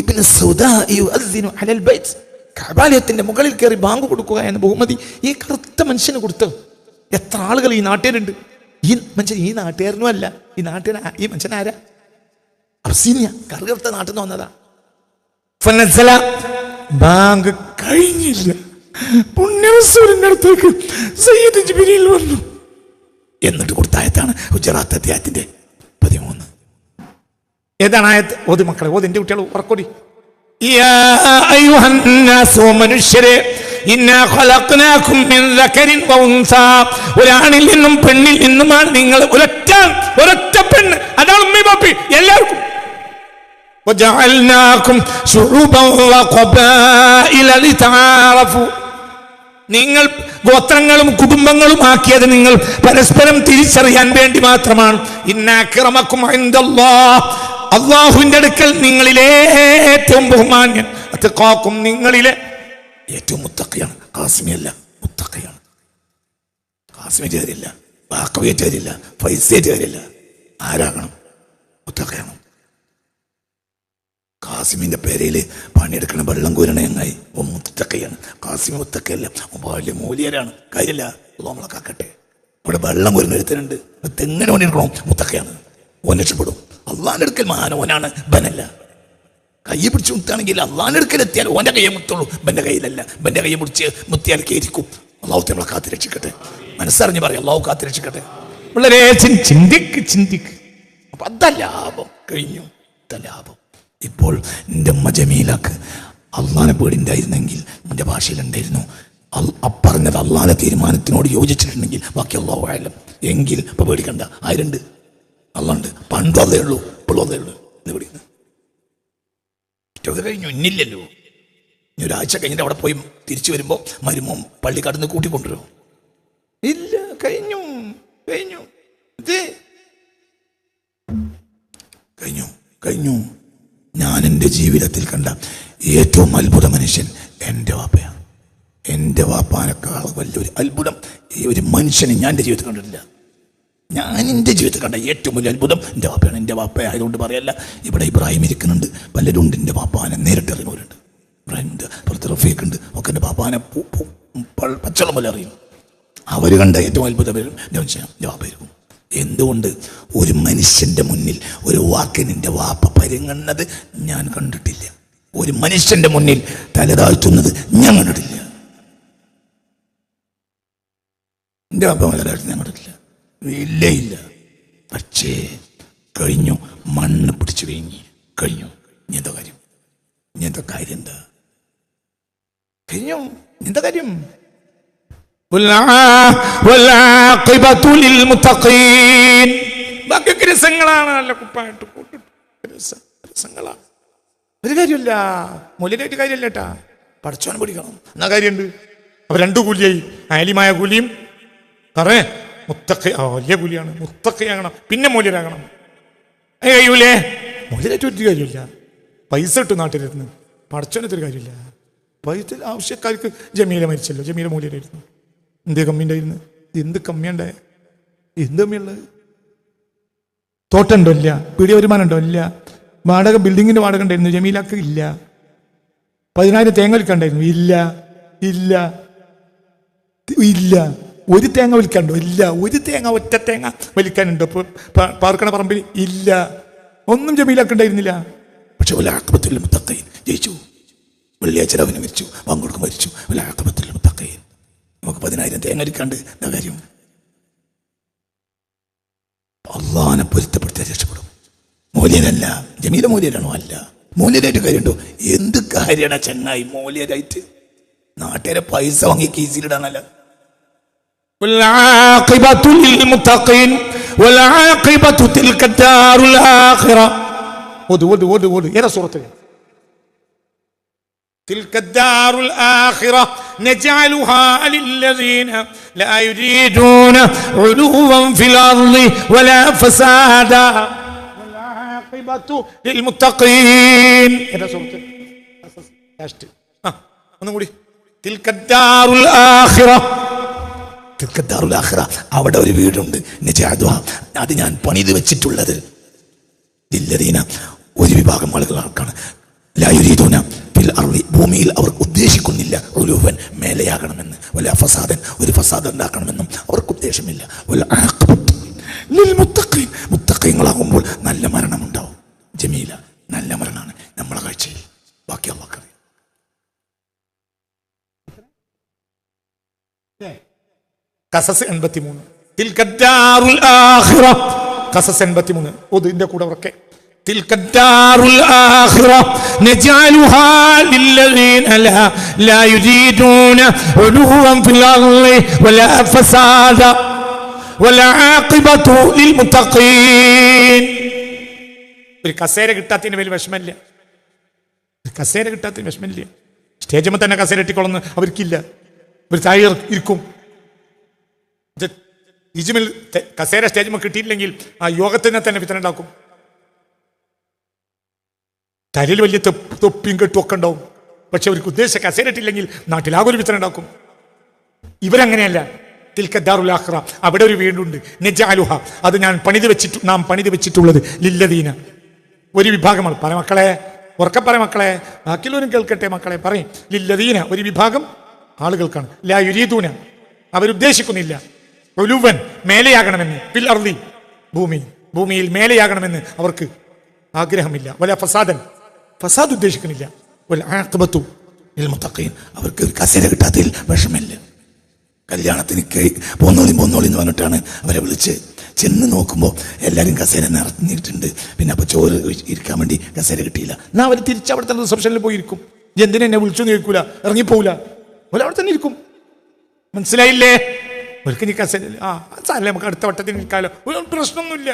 ഇബ്നു സൗദാ യുഅദ്ദിനു അലൽ ബൈത്ത്. കബാലയത്തിന്റെ മുകളിൽ കയറി ബാങ്ക് കൊടുക്കുക എന്ന ബഹുമതി ഈ കറുത്ത മനുഷ്യന് കൊടുത്തു. എത്ര ആളുകൾ ഈ നാട്ടുകാരുണ്ട്. ഈ മനുഷ്യൻ ഈ നാട്ടുകാരനും അല്ല. ഈ മനുഷ്യൻ ആരാ? അബ്സീനിയ, കറുത്ത നാട്ടിൽ നിന്ന് വന്നതാ. ബാങ്ക് കഴിഞ്ഞില്ല. പുണ്യവസൂരിന്റെ അടുത്തേക്ക് സയ്യിദ് ജിബ്രീൽ വന്നു. എന്നിട്ട് കൊടുത്തായത്താണ് ഗുജറാത്ത് അധ്യായത്തിന്റെ 13. ഏതാണ് ആയത്ത്? ഓതി മക്കളെ, ഓതി. എന്റെ കുട്ടികൾ ഉറക്കൊടി. യാ അയ്യുഹൻ നാസ്, മനുഷ്യരെ, ഇന്നാ ഖലഖനാകും മിൻ ദക്കരിൻ വ ഉൻസാ. ഒരാണിൽ നിന്നും പെണ്ണിൽ നിന്നുമാണ് നിങ്ങൾ. ഒരൊറ്റ പെണ്ണ്, അതാണ് ഉമ്മി ബാപ്പി എല്ലാവർക്കും. വജഅൽനാകും ശുഉബൻ വ ഖബായില ലിതആറഫു. നിങ്ങൾ ഗോത്രങ്ങളും കുടുംബങ്ങളും ആക്കിയത് നിങ്ങൾ പരസ്പരം തിരിച്ചറിയാൻ വേണ്ടി മാത്രമാണ്. ഇന്ന അക്രമക്കും ഇൻദല്ലാഹ്, അല്ലാഹുവിന്റെ അടുക്കൽ നിങ്ങളിലെ ഏറ്റവും ബഹുമാന്യൻ, അത്ഖാക്കും നിങ്ങളിലെ ഏറ്റവും മുത്തഖിയാണ്. ഖാസിമിയല്ല, മുത്തഖിയാണ്. ഖാസിമി ചേരില്ല, ബാക്കവിയെ ചേരില്ല, ഫൈസിയെ ചേരില്ല. ആരാകണം? മുത്തഖിയാണ്. ഖാസിമിന്റെ പേരയില് പണിയെടുക്കണ വെള്ളം കോരണ എങ്ങായി മുത്തക്കയാണ്. ഖാസിമി മുത്തക്കയല്ല, വലിയ മൂല്യരാണ്. കാര്യമില്ല, നമ്മളെ കാക്കട്ടെ. ഇവിടെ വെള്ളം കോരുന്ന ഒരുത്തനുണ്ട്, തെങ്ങനെ പണിയെടുക്കണം? മുത്തക്കയാണ്. ഓൻ രക്ഷപ്പെടും. അള്ളാന്റെ അടുക്കൽ മാനവനാണ്, ബനല്ല. കൈ പിടിച്ച് മുത്താണെങ്കിൽ അള്ളാന്റെ അടുക്കൽ എത്തിയാൽ ഓന്റെ കയ്യെ മുത്തുള്ളൂ, ബന്റെ കയ്യിലല്ല. ബന്റെ കയ്യെ പിടിച്ച് മുത്തിയാൽ കേരിക്കും. അള്ളാഹു നമ്മളെ കാത്തു രക്ഷിക്കട്ടെ. മനസ്സറിഞ്ഞ് പറയും, അള്ളാഹു കാത്തു രക്ഷിക്കട്ടെ. വളരെ ചിന്തിക്ക്. അപ്പൊ അതാ ലാഭം. കഴിഞ്ഞു, ലാഭം. ഇപ്പോൾ എൻ്റെ അമ്മ ജമീലാക്ക് അള്ളാനെ പേടിണ്ടായിരുന്നെങ്കിൽ എൻ്റെ ഭാഷയിലുണ്ടായിരുന്നു. അപ്പറഞ്ഞത് അള്ളാന്റെ തീരുമാനത്തിനോട് യോജിച്ചിട്ടുണ്ടെങ്കിൽ ബാക്കി അള്ളാഹു ആയാലും എങ്കിൽ ഇപ്പൊ പേടിക്കണ്ട. ആരുണ്ട്? അള്ളാണ്ട്. പണ്ടും അതേ ഉള്ളൂ, ഇപ്പോഴും അതേ ഉള്ളൂ. എന്ന് പേടിക്കുന്നത് കഴിഞ്ഞു. ഇന്നില്ലല്ലോ. ഇനി ഒരാഴ്ച കഴിഞ്ഞിട്ട് അവിടെ പോയി തിരിച്ചു വരുമ്പോ മരുമോ പള്ളി കടന്ന് കൂട്ടിക്കൊണ്ടുവരും. ഇല്ല, കഴിഞ്ഞു. ഞാൻ എൻ്റെ ജീവിതത്തിൽ കണ്ട ഏറ്റവും അത്ഭുത മനുഷ്യൻ എൻ്റെ വാപ്പയാണ്. എൻ്റെ വാപ്പാനേക്കാൾ വലിയൊരു അത്ഭുതം ഒരു മനുഷ്യനെ ഞാൻ എൻ്റെ ജീവിതത്തിൽ കണ്ടിട്ടില്ല. ഞാൻ എൻ്റെ ജീവിതത്തിൽ കണ്ട ഏറ്റവും വലിയ അത്ഭുതം എൻ്റെ വാപ്പയാണ്. എൻ്റെ വാപ്പ ആയതുകൊണ്ട് പറയല്ല. ഇവിടെ ഇബ്രാഹിം ഇരിക്കുന്നുണ്ട്, പലരും ഉണ്ട് എൻ്റെ വാപ്പാനെ നേരിട്ട് അറിയുന്നവരുണ്ട്. ഇബ്രാഹിമുണ്ട്, പുറത്ത് റഫീഖ് ഉണ്ട്, ഒക്കെ എൻ്റെ വാപ്പാനെ പച്ചളം പോലെ അറിയും. അവർ കണ്ട ഏറ്റവും അത്ഭുതം എൻ്റെ വാപ്പയായിരിക്കും. എന്തുകൊണ്ട്? ഒരു മനുഷ്യന്റെ മുന്നിൽ ഒരു വാക്കിന് എൻ്റെ വാപ്പ പരിഗണന്നത് ഞാൻ കണ്ടിട്ടില്ല. ഒരു മനുഷ്യന്റെ മുന്നിൽ തലതാഴ്ത്തുന്നത് ഞാൻ കണ്ടിട്ടില്ല. എൻ്റെ വാപ്പ തലതാഴ്ത്തി ഞാൻ കണ്ടിട്ടില്ല. ഇല്ല. പക്ഷേ കഴിഞ്ഞു. മണ്ണ് പിടിച്ചു വീങ്ങി കഴിഞ്ഞു. ഇനി എന്താ കാര്യം? എന്താ കഴിഞ്ഞു? എന്താ കാര്യം? ബാക്കിയൊക്കെ രസങ്ങളാണ്. നല്ല കുപ്പായിട്ട് രസങ്ങളാണ്. ഒരു കാര്യമില്ല, മൂല്യമായിട്ട് കാര്യമില്ല കേട്ടാ. പഠിച്ചോനെ പിടിക്കണം എന്നാ കാര്യമുണ്ട്. അപ്പൊ 2 കൂലിയായി. ആലിമായ കൂലിയും പറേ മുത്തഖി വലിയ കൂലിയാണ്. മുത്തഖിയാകണം, പിന്നെ മൂല്യരാകണം. കഴിയൂലേ? മൂല്യരായിട്ട് ഒരു കാര്യമില്ല. പൈസ കിട്ടും നാട്ടിലിരുന്ന്. പഠിച്ചോനൊരു കാര്യമില്ല. പൈസ ആവശ്യക്കാർക്ക് ജമീല മരിച്ചല്ലോ. ജമീല മൂല്യരായിരുന്നു. എന്തേ കമ്മിണ്ടായിരുന്നു? എന്ത് കമ്മിയുണ്ടായ? എന്ത് കമ്മിയുള്ളത്? തോട്ടമുണ്ടോ? ഇല്ല. പീടിക വരുമാനം ഉണ്ടോ? ഇല്ല. വാടക, ബിൽഡിങ്ങിന്റെ വാടക ഉണ്ടായിരുന്നു. ജമീലാക്ക് ഇല്ല. 10,000 തേങ്ങ വിൽക്കണ്ടായിരുന്നു. ഇല്ല. ഒരു തേങ്ങ വലിക്കാനുണ്ടോ? ഇല്ല. ഒരു തേങ്ങ, ഒറ്റ തേങ്ങ വലിക്കാനുണ്ടോ ഇപ്പോൾ പാർക്കണ പറമ്പിൽ? ഇല്ല. ഒന്നും ജമീലാക്കുണ്ടായിരുന്നില്ല. പക്ഷെ വലാഖിബത്തുൽ മുത്തഖീൻ ജയിച്ചു. വെള്ളിയാഴ്ച രാവിലെ മരിച്ചു, പങ്കെടുക്കും മരിച്ചു. വലാഖിബത്തുൽ മുത്തഖീൻ. നമുക്ക് 10,000 തേങ്ങ അടിക്കാണ്ട് എന്താ കാര്യം? അള്ളാനെ പൊരുത്തപ്പെടുത്തിയാൽ രക്ഷപ്പെടും. മൂല്യനല്ല. ജമീല മൂല്യനാണോ? അല്ല. മൂല്യനായിട്ട് കാര്യമുണ്ടോ? എന്ത് കാര്യമാണ് ചങ്ങായി മൂല്യനായിട്ട്? നാട്ടുകാരെ പൈസ വാങ്ങി കീസിലിടാനല്ല. والعاقبة للمتقين والعاقبة تلك الدار الآخرة. ود إلى سورة تلك الدار الآخرة نجعلها للذين لا يريدون علوا في الأرض ولا فسادا والعاقبة للمتقين. إلى سورة ഒന്നും കൂടി. تلك الدار الآخرة. അവിടെ ഒരു വീടുണ്ട്. അത് ഞാൻ പണിത് വെച്ചിട്ടുള്ളത് ലില്ലദീന, ഒരു വിഭാഗം ആളുകൾക്കാണ്. ലാ യുരീദൂന ഫിൽ അർളി, ഭൂമിയിൽ അവർ ഉദ്ദേശിക്കുന്നില്ല ഉലൂവൻ, മേലെയാകണമെന്ന്. വലാ ഫസാദൻ, ഒരു ഫസാദ് ഉണ്ടാക്കണമെന്നും അവർക്ക് ഉദ്ദേശമില്ല. വൽ ആഖിബത്തു ലിൽ മുത്തഖീൻ, മുത്തഖീങ്ങളാകുമ്പോൾ നല്ല മരണമുണ്ടാവും. ജമീല നല്ല മരണമാണ് നമ്മളെ കാഴ്ചയിൽ. ബാക്കി അല്ലാഹു. ഖസസ് 83. തിൽക്കദ്ദാറുൽ ആഖിറ. ഖസസ് 83. ഇതിന്റെ കൂടെ ഉറക്കെ. തിൽക്കദ്ദാറുൽ ആഖിറ നജഅലുഹാ ലില്ലദീന ലാ യുരീദൂന ഉലൂവൻ ഫിൽ അർളി വലാ ഫസാദ വൽ ആഖിബത്തു ലിൽ മുത്തഖീൻ. ഒരു കസേര കിട്ടാത്തതിന് വലിയ വിഷമമില്ല. കസേര കിട്ടാത്തതിന് വിഷമമില്ല. സ്റ്റേജിൽ തന്നെ കസേര ഇട്ടിക്കൊള്ളുന്ന അവർക്കില്ല. ഒരു താഴെ ഇരിക്കും. ഇജ്മിൽ കസേര സ്റ്റേജിൽ കിട്ടിയില്ലെങ്കിൽ ആ യോഗത്തിനെ തന്നെ വിത്തന ഉണ്ടാക്കും. തലയിൽ വലിയ തൊപ്പിയും കെട്ടും ഒക്കെ ഉണ്ടാവും. പക്ഷെ അവർക്ക് ഉദ്ദേശിച്ച കസേര ഇട്ടില്ലെങ്കിൽ നാട്ടിലാകെ ഒരു വിത്തന ഉണ്ടാക്കും. ഇവരങ്ങനെയല്ല. തിൽക്കദ്ദാറുൽ ആഖിറ, അവിടെ ഒരു വീടുണ്ട്. നജഅലുഹ, അത് നാം പണിത് വെച്ചിട്ടുള്ളത് ലില്ലദീന, ഒരു വിഭാഗമാണ്. പറ മക്കളെ, ഉറക്കെ പറ മക്കളെ, ബാക്കിയുള്ളവരും കേൾക്കട്ടെ മക്കളെ. പറയും ലില്ലദീന, ഒരു വിഭാഗം ആളുകൾക്കാണ്. ലാ യുരീദൂന, അവരുദ്ദേശിക്കുന്നില്ല. ഉലുവൻ, മേലെയാകണമെന്ന്. ഫിൽ അർളി, ഭൂമിയിൽ മേലെയാകണമെന്ന് അവർക്ക് ആഗ്രഹമില്ല. വല ഫസാദൻ, ഫസാദ് ഉദ്ദേശിക്കുന്നില്ല. വൽ ആഖിബത്തു ലിൽ മുത്തഖീൻ, അവർക്ക് കസേര കിട്ടാത്തതിൽ വിഷമില്ല. കല്യാണത്തിന് പോന്നോളി എന്ന് പറഞ്ഞിട്ടാണ് അവരെ വിളിച്ച് ചെന്ന് നോക്കുമ്പോൾ എല്ലാവരും കസേര നിറഞ്ഞിട്ടുണ്ട്. പിന്നെ അപ്പോൾ ചോറ് ഇരിക്കാൻ വേണ്ടി കസേര കിട്ടിയില്ല. എന്നാൽ അവർ തിരിച്ച് അവിടുത്തെ റിസപ്ഷനിൽ പോയിരിക്കും. എന്തിനെ എന്നെ വിളിച്ചു കേൾക്കൂല, ഇറങ്ങിപ്പോവില്ല, അവർ അവിടെ തന്നെ ഇരിക്കും. മനസ്സിലായില്ലേ? അവർക്ക് നീ കസേര സാറല്ലേ, നമുക്ക് അടുത്ത വട്ടത്തിന് നിൽക്കാമല്ലോ, പ്രശ്നമൊന്നുമില്ല.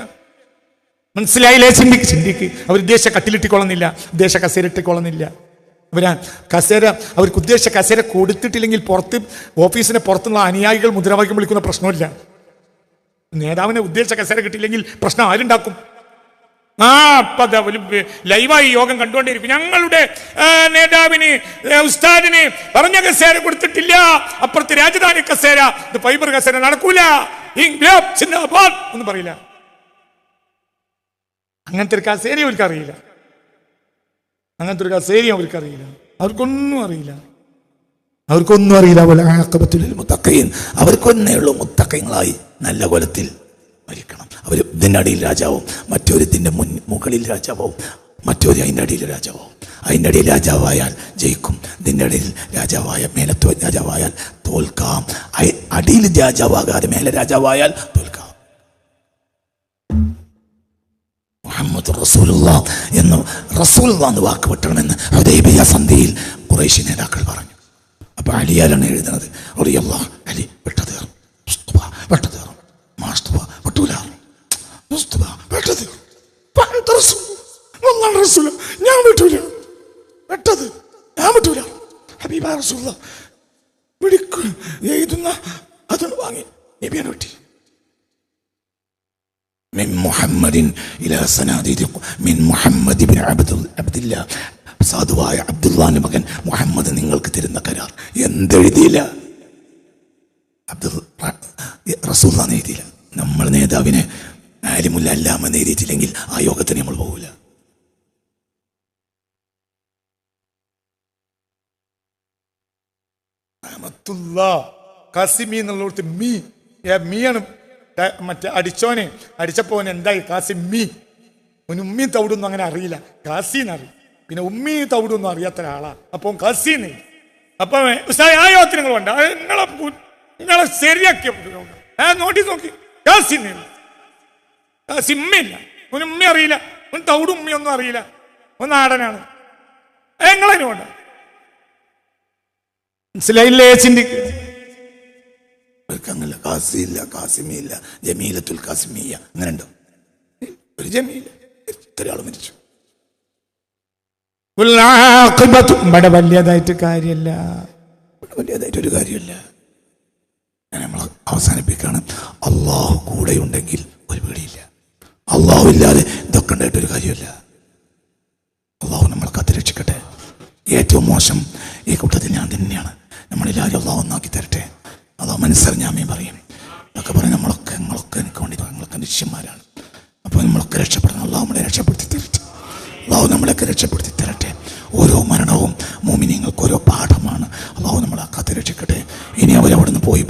മനസ്സിലായില്ലേ? ചിന്തിക്ക്. അവർ ഉദ്ദേശ കട്ടിലിട്ടിക്കൊള്ളുന്നില്ല, ഉദ്ദേശ കസേര ഇട്ടിക്കൊള്ളുന്നില്ല. കസേര അവർക്ക് ഉദ്ദേശിച്ച കസേര കൊടുത്തിട്ടില്ലെങ്കിൽ പുറത്ത് ഓഫീസിന് പുറത്തുള്ള അനുയായികൾ മുദ്രാവാക്യം വിളിക്കുന്ന പ്രശ്നമില്ല. നേതാവിനെ ഉദ്ദേശിച്ച കസേര കിട്ടിയില്ലെങ്കിൽ പ്രശ്നം ആരുണ്ടാക്കും? ലൈവായി യോഗം കണ്ടുകൊണ്ടിരിക്കും. ഞങ്ങളുടെ നേതാവിന് ഉസ്താദിന് പറഞ്ഞ കസേര കൊടുത്തിട്ടില്ല, അപ്പുറത്ത് രാജധാനി കസേര, ഇത് ഫൈബർ കസേര, നടക്കൂല, ഒന്നും പറയില്ല. അങ്ങനത്തെ ഒരു കസേര അവർക്ക് അറിയില്ല. അവർക്കൊന്നും അറിയില്ല. അവർക്കൊന്നേ ഉള്ളൂ മുത്തഖീങ്ങളായി നല്ല കൊലത്തിൽ മരിക്കണം. അവർ ഇതിൻ്റെ അടിയിൽ രാജാവും, മറ്റൊരുത്തിൻ്റെ മുകളിൽ രാജാവും, മറ്റൊരു അതിൻ്റെ അടിയിൽ രാജാവും. അതിൻ്റെ അടിയിൽ രാജാവായാൽ ജയിക്കും, ഇതിൻ്റെ അടിയിൽ രാജാവായ മേലത്തോ രാജാവായാൽ തോൽക്കാം. അടിയിൽ രാജാവാകാതെ മേലെ രാജാവായാൽ തോൽക്കാം. മുഹമ്മദ് റസൂലുള്ളാഹ് എന്ന് വാക്ക് വിട്ടണമെന്ന് ഹുദൈബിയ സന്ധിയിൽ ഖുറൈശി നേതാക്കൾ പറഞ്ഞു. അപ്പൊ അലിയാലാണ് എഴുതുന്നത്, റളിയല്ലാഹു അലി വെട്ടതേറും, ഞാൻ വിട്ടൂല, വെട്ടത് ഞാൻ വിട്ടൂല. ഹബീബ റസൂലുള്ളാഹ് എഴുതുന്ന അതൊന്ന് വാങ്ങി നബിയാണ് വെട്ടി. من محمد إلى سناديد من محمد بن عبدالله, സാധുവായ അബ്ദുല്ലാന്റെ മകൻ മുഹമ്മദ് നിങ്ങൾക്ക് തരുന്ന കരാർ. എന്തെഴുതിയില്ല? റസൂലുള്ളാഹ് എഴുതിയില്ല. നമ്മൾ നേതാവിനെ ആലിമുൽ അല്ലാമെന്ന് എഴുതിയിട്ടില്ലെങ്കിൽ ആ യോഗത്തിന് നമ്മൾ പോകില്ല. കാസിമി എന്നുള്ളടത്ത് മീയാണ് മറ്റേ അടിച്ചപ്പോ എന്തായി കാസിമി. ഉമ്മി തവിടൊന്നും അങ്ങനെ അറിയില്ല, കാസിന്നറിയും. പിന്നെ ഉമ്മി തവിടൊന്നും അറിയാത്ത ഒരാളാ, അപ്പൊ കാസിന്ന്. അപ്പൊ ആയോത്തിന് നിങ്ങൾ വേണ്ട, നിങ്ങളെ ശരിയാക്കിയ നോട്ടീസ് നോക്കി കാസിന്ന്. കാസിമ്മയില്ല, ഉമ്മ അറിയില്ല, തവിടും ഉമ്മയൊന്നും അറിയില്ല, നാടനാണ്. എങ്ങളതിന് വേണ്ട. മനസ്സിലായില്ലേ? ചിന്തിക്കുക. അങ്ങനെ കാസിയില്ല, കാസിമിയില്ല, ജമീലത്തുൽ കാസിമിയ അങ്ങനെ ഉണ്ടോ? ഒരു ജമീല ഇത്രയാൾ മരിച്ചു. ഇവിടെ വലിയതായിട്ട് കാര്യമല്ല, വലിയതായിട്ടൊരു കാര്യമല്ല. ഞാൻ നമ്മൾ അവസാനിപ്പിക്കുകയാണ്. അള്ളാഹു കൂടെ ഉണ്ടെങ്കിൽ ഒരു പേടിയില്ല. അള്ളാഹു ഇല്ലാതെ ഇതൊക്കെ ഉണ്ടായിട്ടൊരു കാര്യമല്ല. അള്ളാഹു നമ്മളെ കാത്തുരക്ഷിക്കട്ടെ. ഏറ്റവും മോശം ഈ കൂട്ടത്തിൽ ഞാൻ തന്നെയാണ്. നമ്മളെല്ലാവരും അള്ളാഹു ഒന്നാക്കി തരട്ടെ. അള്ളാഹു മനസ്സറിഞ്ഞാമേ പറയും എന്നൊക്കെ പറയും. നിങ്ങളൊക്കെ എനിക്ക് വേണ്ടി നിങ്ങളൊക്കെ നിശ്ചയന്മാരാണ്. അപ്പോൾ നമ്മളൊക്കെ രക്ഷപ്പെടണം. അള്ളാഹു നമ്മളെ രക്ഷപ്പെടുത്തി തരട്ടെ. അള്ളാഹു നമ്മളൊക്കെ രക്ഷപ്പെടുത്തി തരട്ടെ. ഓരോ മരണവും മോമിനിങ്ങൾക്ക് ഓരോ പാഠമാണ്. അള്ളാഹു നമ്മളെ കാത്തുരക്ഷിക്കട്ടെ. ഇനി അവരവിടുന്ന് പോയി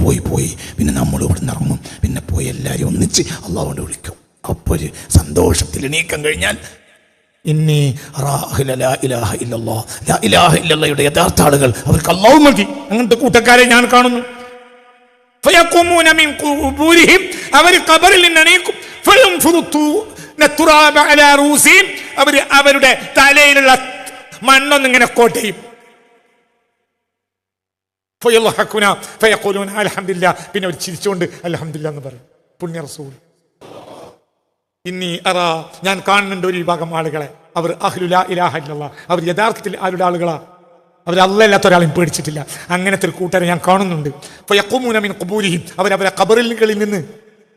പിന്നെ നമ്മൾ ഇവിടുന്ന് ഇറങ്ങും. പിന്നെ പോയി എല്ലാവരും ഒന്നിച്ച് അള്ളാഹുവിനെ വിളിക്കും. അപ്പോൾ ഒരു സന്തോഷത്തിൽ എണീക്കാൻ കഴിഞ്ഞാൽ യുടെ യഥാർത്ഥ ആളുകൾ അവർക്ക് അല്ലാഹു മതി. അങ്ങനത്തെ കൂട്ടക്കാരെ ഞാൻ കാണുന്നു. അവർ ഖബറിൽ നിന്ന് എണീക്കും. അവരുടെ തലയിലുള്ള മണ്ണൊന്നിങ്ങനെ കോട്ടയും. പിന്നെ അവർ ചിരിച്ചുകൊണ്ട് അൽഹംദുലില്ലാ എന്ന് പറയും. പുണ്യ റസൂൽ. ഞാൻ കാണുന്നുണ്ട് ഒരു വിഭാഗം ആളുകളെ, അവർ അഹ്ലു ലാ ഇലാഹ ഇല്ലല്ലാഹ്, അവർ യഥാർത്ഥത്തിൽ ആരുടെ ആളുകളാ? അവർ അല്ലാത്ത ഒരാളെയും പേടിച്ചിട്ടില്ല. അങ്ങനത്തെ ഒരു കൂട്ടരെ ഞാൻ കാണുന്നുണ്ട്. ഫയഖൂമൂന മിൻ ഖുബൂരിഹിം, അവരവരെ ഖബറുകളിൽ നിന്ന്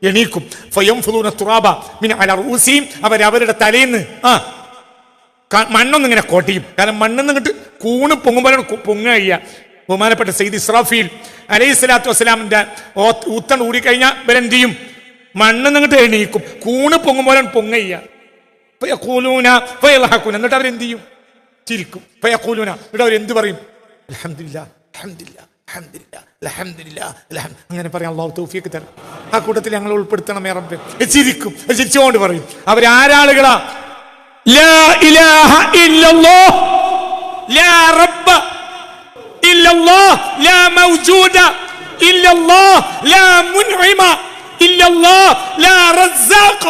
എണീക്കും. ഫയംഫുദൂന തുറാബ മിൻ അലാ റൂസിഹിം, അവരവരുടെ തലയിൽ നിന്ന് മണ്ണൊന്നിങ്ങനെ കോട്ടിയും. കാരണം മണ്ണെന്ന് ഇങ്ങോട്ട് കൂണ് പൊങ്ങുമ്പോഴാണ് പൊങ്ങുക. ബഹുമാനപ്പെട്ട സയ്യിദ് ഇസ്രാഫീൽ അലൈഹിസ്സലാത്തു വസ്സലാമിന്റെ ഊത്തൺ ഊടിക്കഴിഞ്ഞാൽ ഇവരെന്ത് ചെയ്യും? മണ്ണ് നിങ്ങട്ട് എണീക്കും. കൂണ് പൊങ്ങുമ്പോൾ പൊങ്ങയ്യ. എന്നിട്ട് അവരെന്ത് ചെയ്യും? ചിരിക്കും. എന്നിട്ട് അവരെന്ത് പറയും? അൽഹംദുലില്ലാ, അൽഹംദുലില്ലാ, അൽഹംദുലില്ലാ, അൽഹംദുലില്ലാ, അങ്ങനെ പറയാം. അല്ലാഹു തൗഫീഖ് തരണം. ആ കൂട്ടത്തിൽ ഞങ്ങൾ ഉൾപ്പെടുത്തണമേ റബ്ബേ. ചിരിക്കും, ചിരിച്ചുകൊണ്ട് പറയും. അവരാരാളുകളാ? ലാ ഇലാഹ ഇല്ലല്ലാഹ്, ലാ റബ്ബ ഇല്ലല്ലാഹ്, ലാ മൗജൂദ ഇല്ലല്ലാഹ്, ലാ മുൻഇമ ഇല്ലല്ലാഹ്, ലാ റസ്സാഖ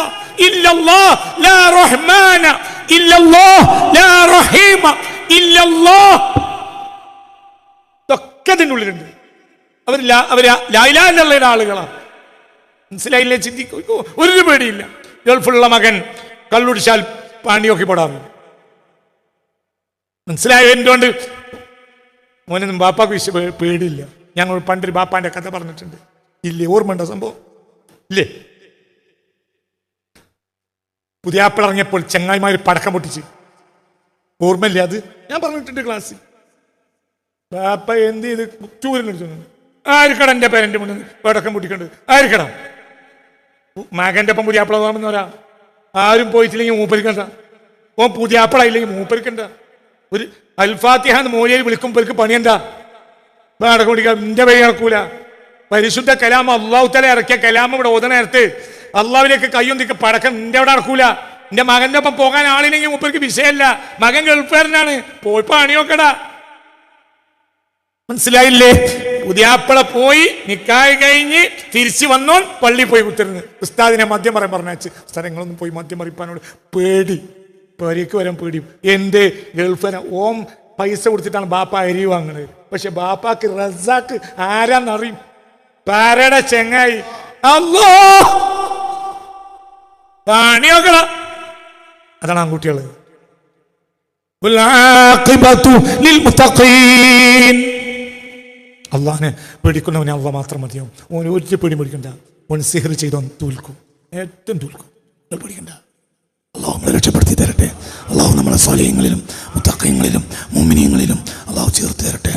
ഇല്ലല്ലാഹ്, ലാ റഹ്മാന ഇല്ലല്ലാഹ്, ലാ റഹീമ ഇല്ലല്ലാഹ്. ഇതൊക്കെ ഇതിനുള്ളിലുണ്ട്. അവർ ലാ ഇലാഹ ഇല്ലല്ലാഹയുടെ ആളുകളാണ്. മനസ്സിലായില്ലേ? ചിന്തിക്കും. ഒരു പേടിയില്ല. ഗൾഫുള്ള മകൻ കള്ളുടിച്ചാൽ പാണ്ടിയൊക്കെ പോടാറുണ്ട്. മനസ്സിലായോ? എന്തുകൊണ്ട്? മോനൊന്നും ബാപ്പാക്ക് പേടിയില്ല. ഞങ്ങൾ പണ്ടൊരു ബാപ്പാന്റെ കഥ പറഞ്ഞിട്ടുണ്ട്. ഇല്ലേ? ഓർമ്മയുണ്ടോ സംഭവം? ഇല്ലേ? പുതിയാപ്പിള ഇറങ്ങിയപ്പോൾ ചങ്ങായിമാർ പടക്കം പൊട്ടിച്ച്. ഓർമ്മയില്ലേ അത്? ഞാൻ പറഞ്ഞിട്ടുണ്ട് ക്ലാസ്സിൽ. ബാപ്പ എന്ത് ചെയ്ത് ചൂരിനെടുത്തു. ആർക്കട എൻ്റെ പേരൻ്റെ മുന്നിൽ പടക്കം പൊട്ടിക്കണ്ട്? ആർക്കട? മകൻ്റെ ഒപ്പം പുതിയാപ്പിള തോന്നുന്നവരാ. ആരും പോയിട്ടില്ലെങ്കിൽ മൂപ്പരിക്കണ്ട. ഓൻ പുതിയാപ്പിള ഇല്ലെങ്കിൽ മൂപ്പരിക്കണ്ട. ഒരു അൽഫാത്തിഹ എന്ന് മോലിയിൽ വിളിക്കുമ്പോഴേക്ക് പണിയണ്ട. പടക്കം പൊട്ടിക്കാൻ എൻ്റെ പേര് നടക്കൂല. പരിശുദ്ധ കലാം അള്ളാഹു തആല ഇറക്കിയ കലാം ഇവിടെ ഓതണ നേരത്ത് അള്ളാഹുവിലേക്ക് കയ്യൊന്നിക്ക് പടക്കം നിന്റെ അവിടെ നടക്കൂല. എന്റെ മകന്റെ ഒപ്പം പോകാൻ ആളില്ലെങ്കിൽ മൂപ്പർക്ക് വിഷയമല്ല. മകൻ ഗൾഫുകാരനാണ്. പോയി പണി നോക്കടാ. മനസ്സിലായില്ലേ? പുതിയാപ്പിള പോയി നിക്കാഹ് കഴിഞ്ഞ് തിരിച്ചു വന്നോ പള്ളി പോയി കുത്തിരുന്ന് ഉസ്താദിനെ മദ്യം പറയാൻ പറഞ്ഞാച്ച്. സ്ഥലങ്ങളൊന്നും പോയി മദ്യം മറിപ്പാനോട് പേടി. പേരേക്ക് വരാൻ പേടി. എന്റെ ഗൾഫുകാരൻ ഓം പൈസ കൊടുത്തിട്ടാണ് ബാപ്പ അരി വാങ്ങുന്നത്. പക്ഷെ ബാപ്പാക്ക് റസാക്ക് ആരാന്നറിയും? പാരയുടെ ചെങ്ങായി. അല്ലോ പണി നോക്കണ. അതാണ് ആൺകുട്ടികള്. അള്ളാഹിനെ പേടിക്കുന്നവനെ അള്ളാഹ് മാത്രം മതിയാവും. ഓൻ ഒരു പേടി പേടിക്കണ്ട. ഓൻ സിഹർ ചെയ്തോൻ തോൽക്കും, ഏറ്റവും തോൽക്കും. പേടിക്കണ്ട. അള്ളാഹു നമ്മളെ രക്ഷപ്പെടുത്തി തരട്ടെ. അള്ളാഹു നമ്മളെ സ്വാലിഹ്യങ്ങളിലും മുത്തഖീങ്ങളിലും മുഅ്മിനീങ്ങളിലും അള്ളാഹു ചേർത്ത് തരട്ടെ.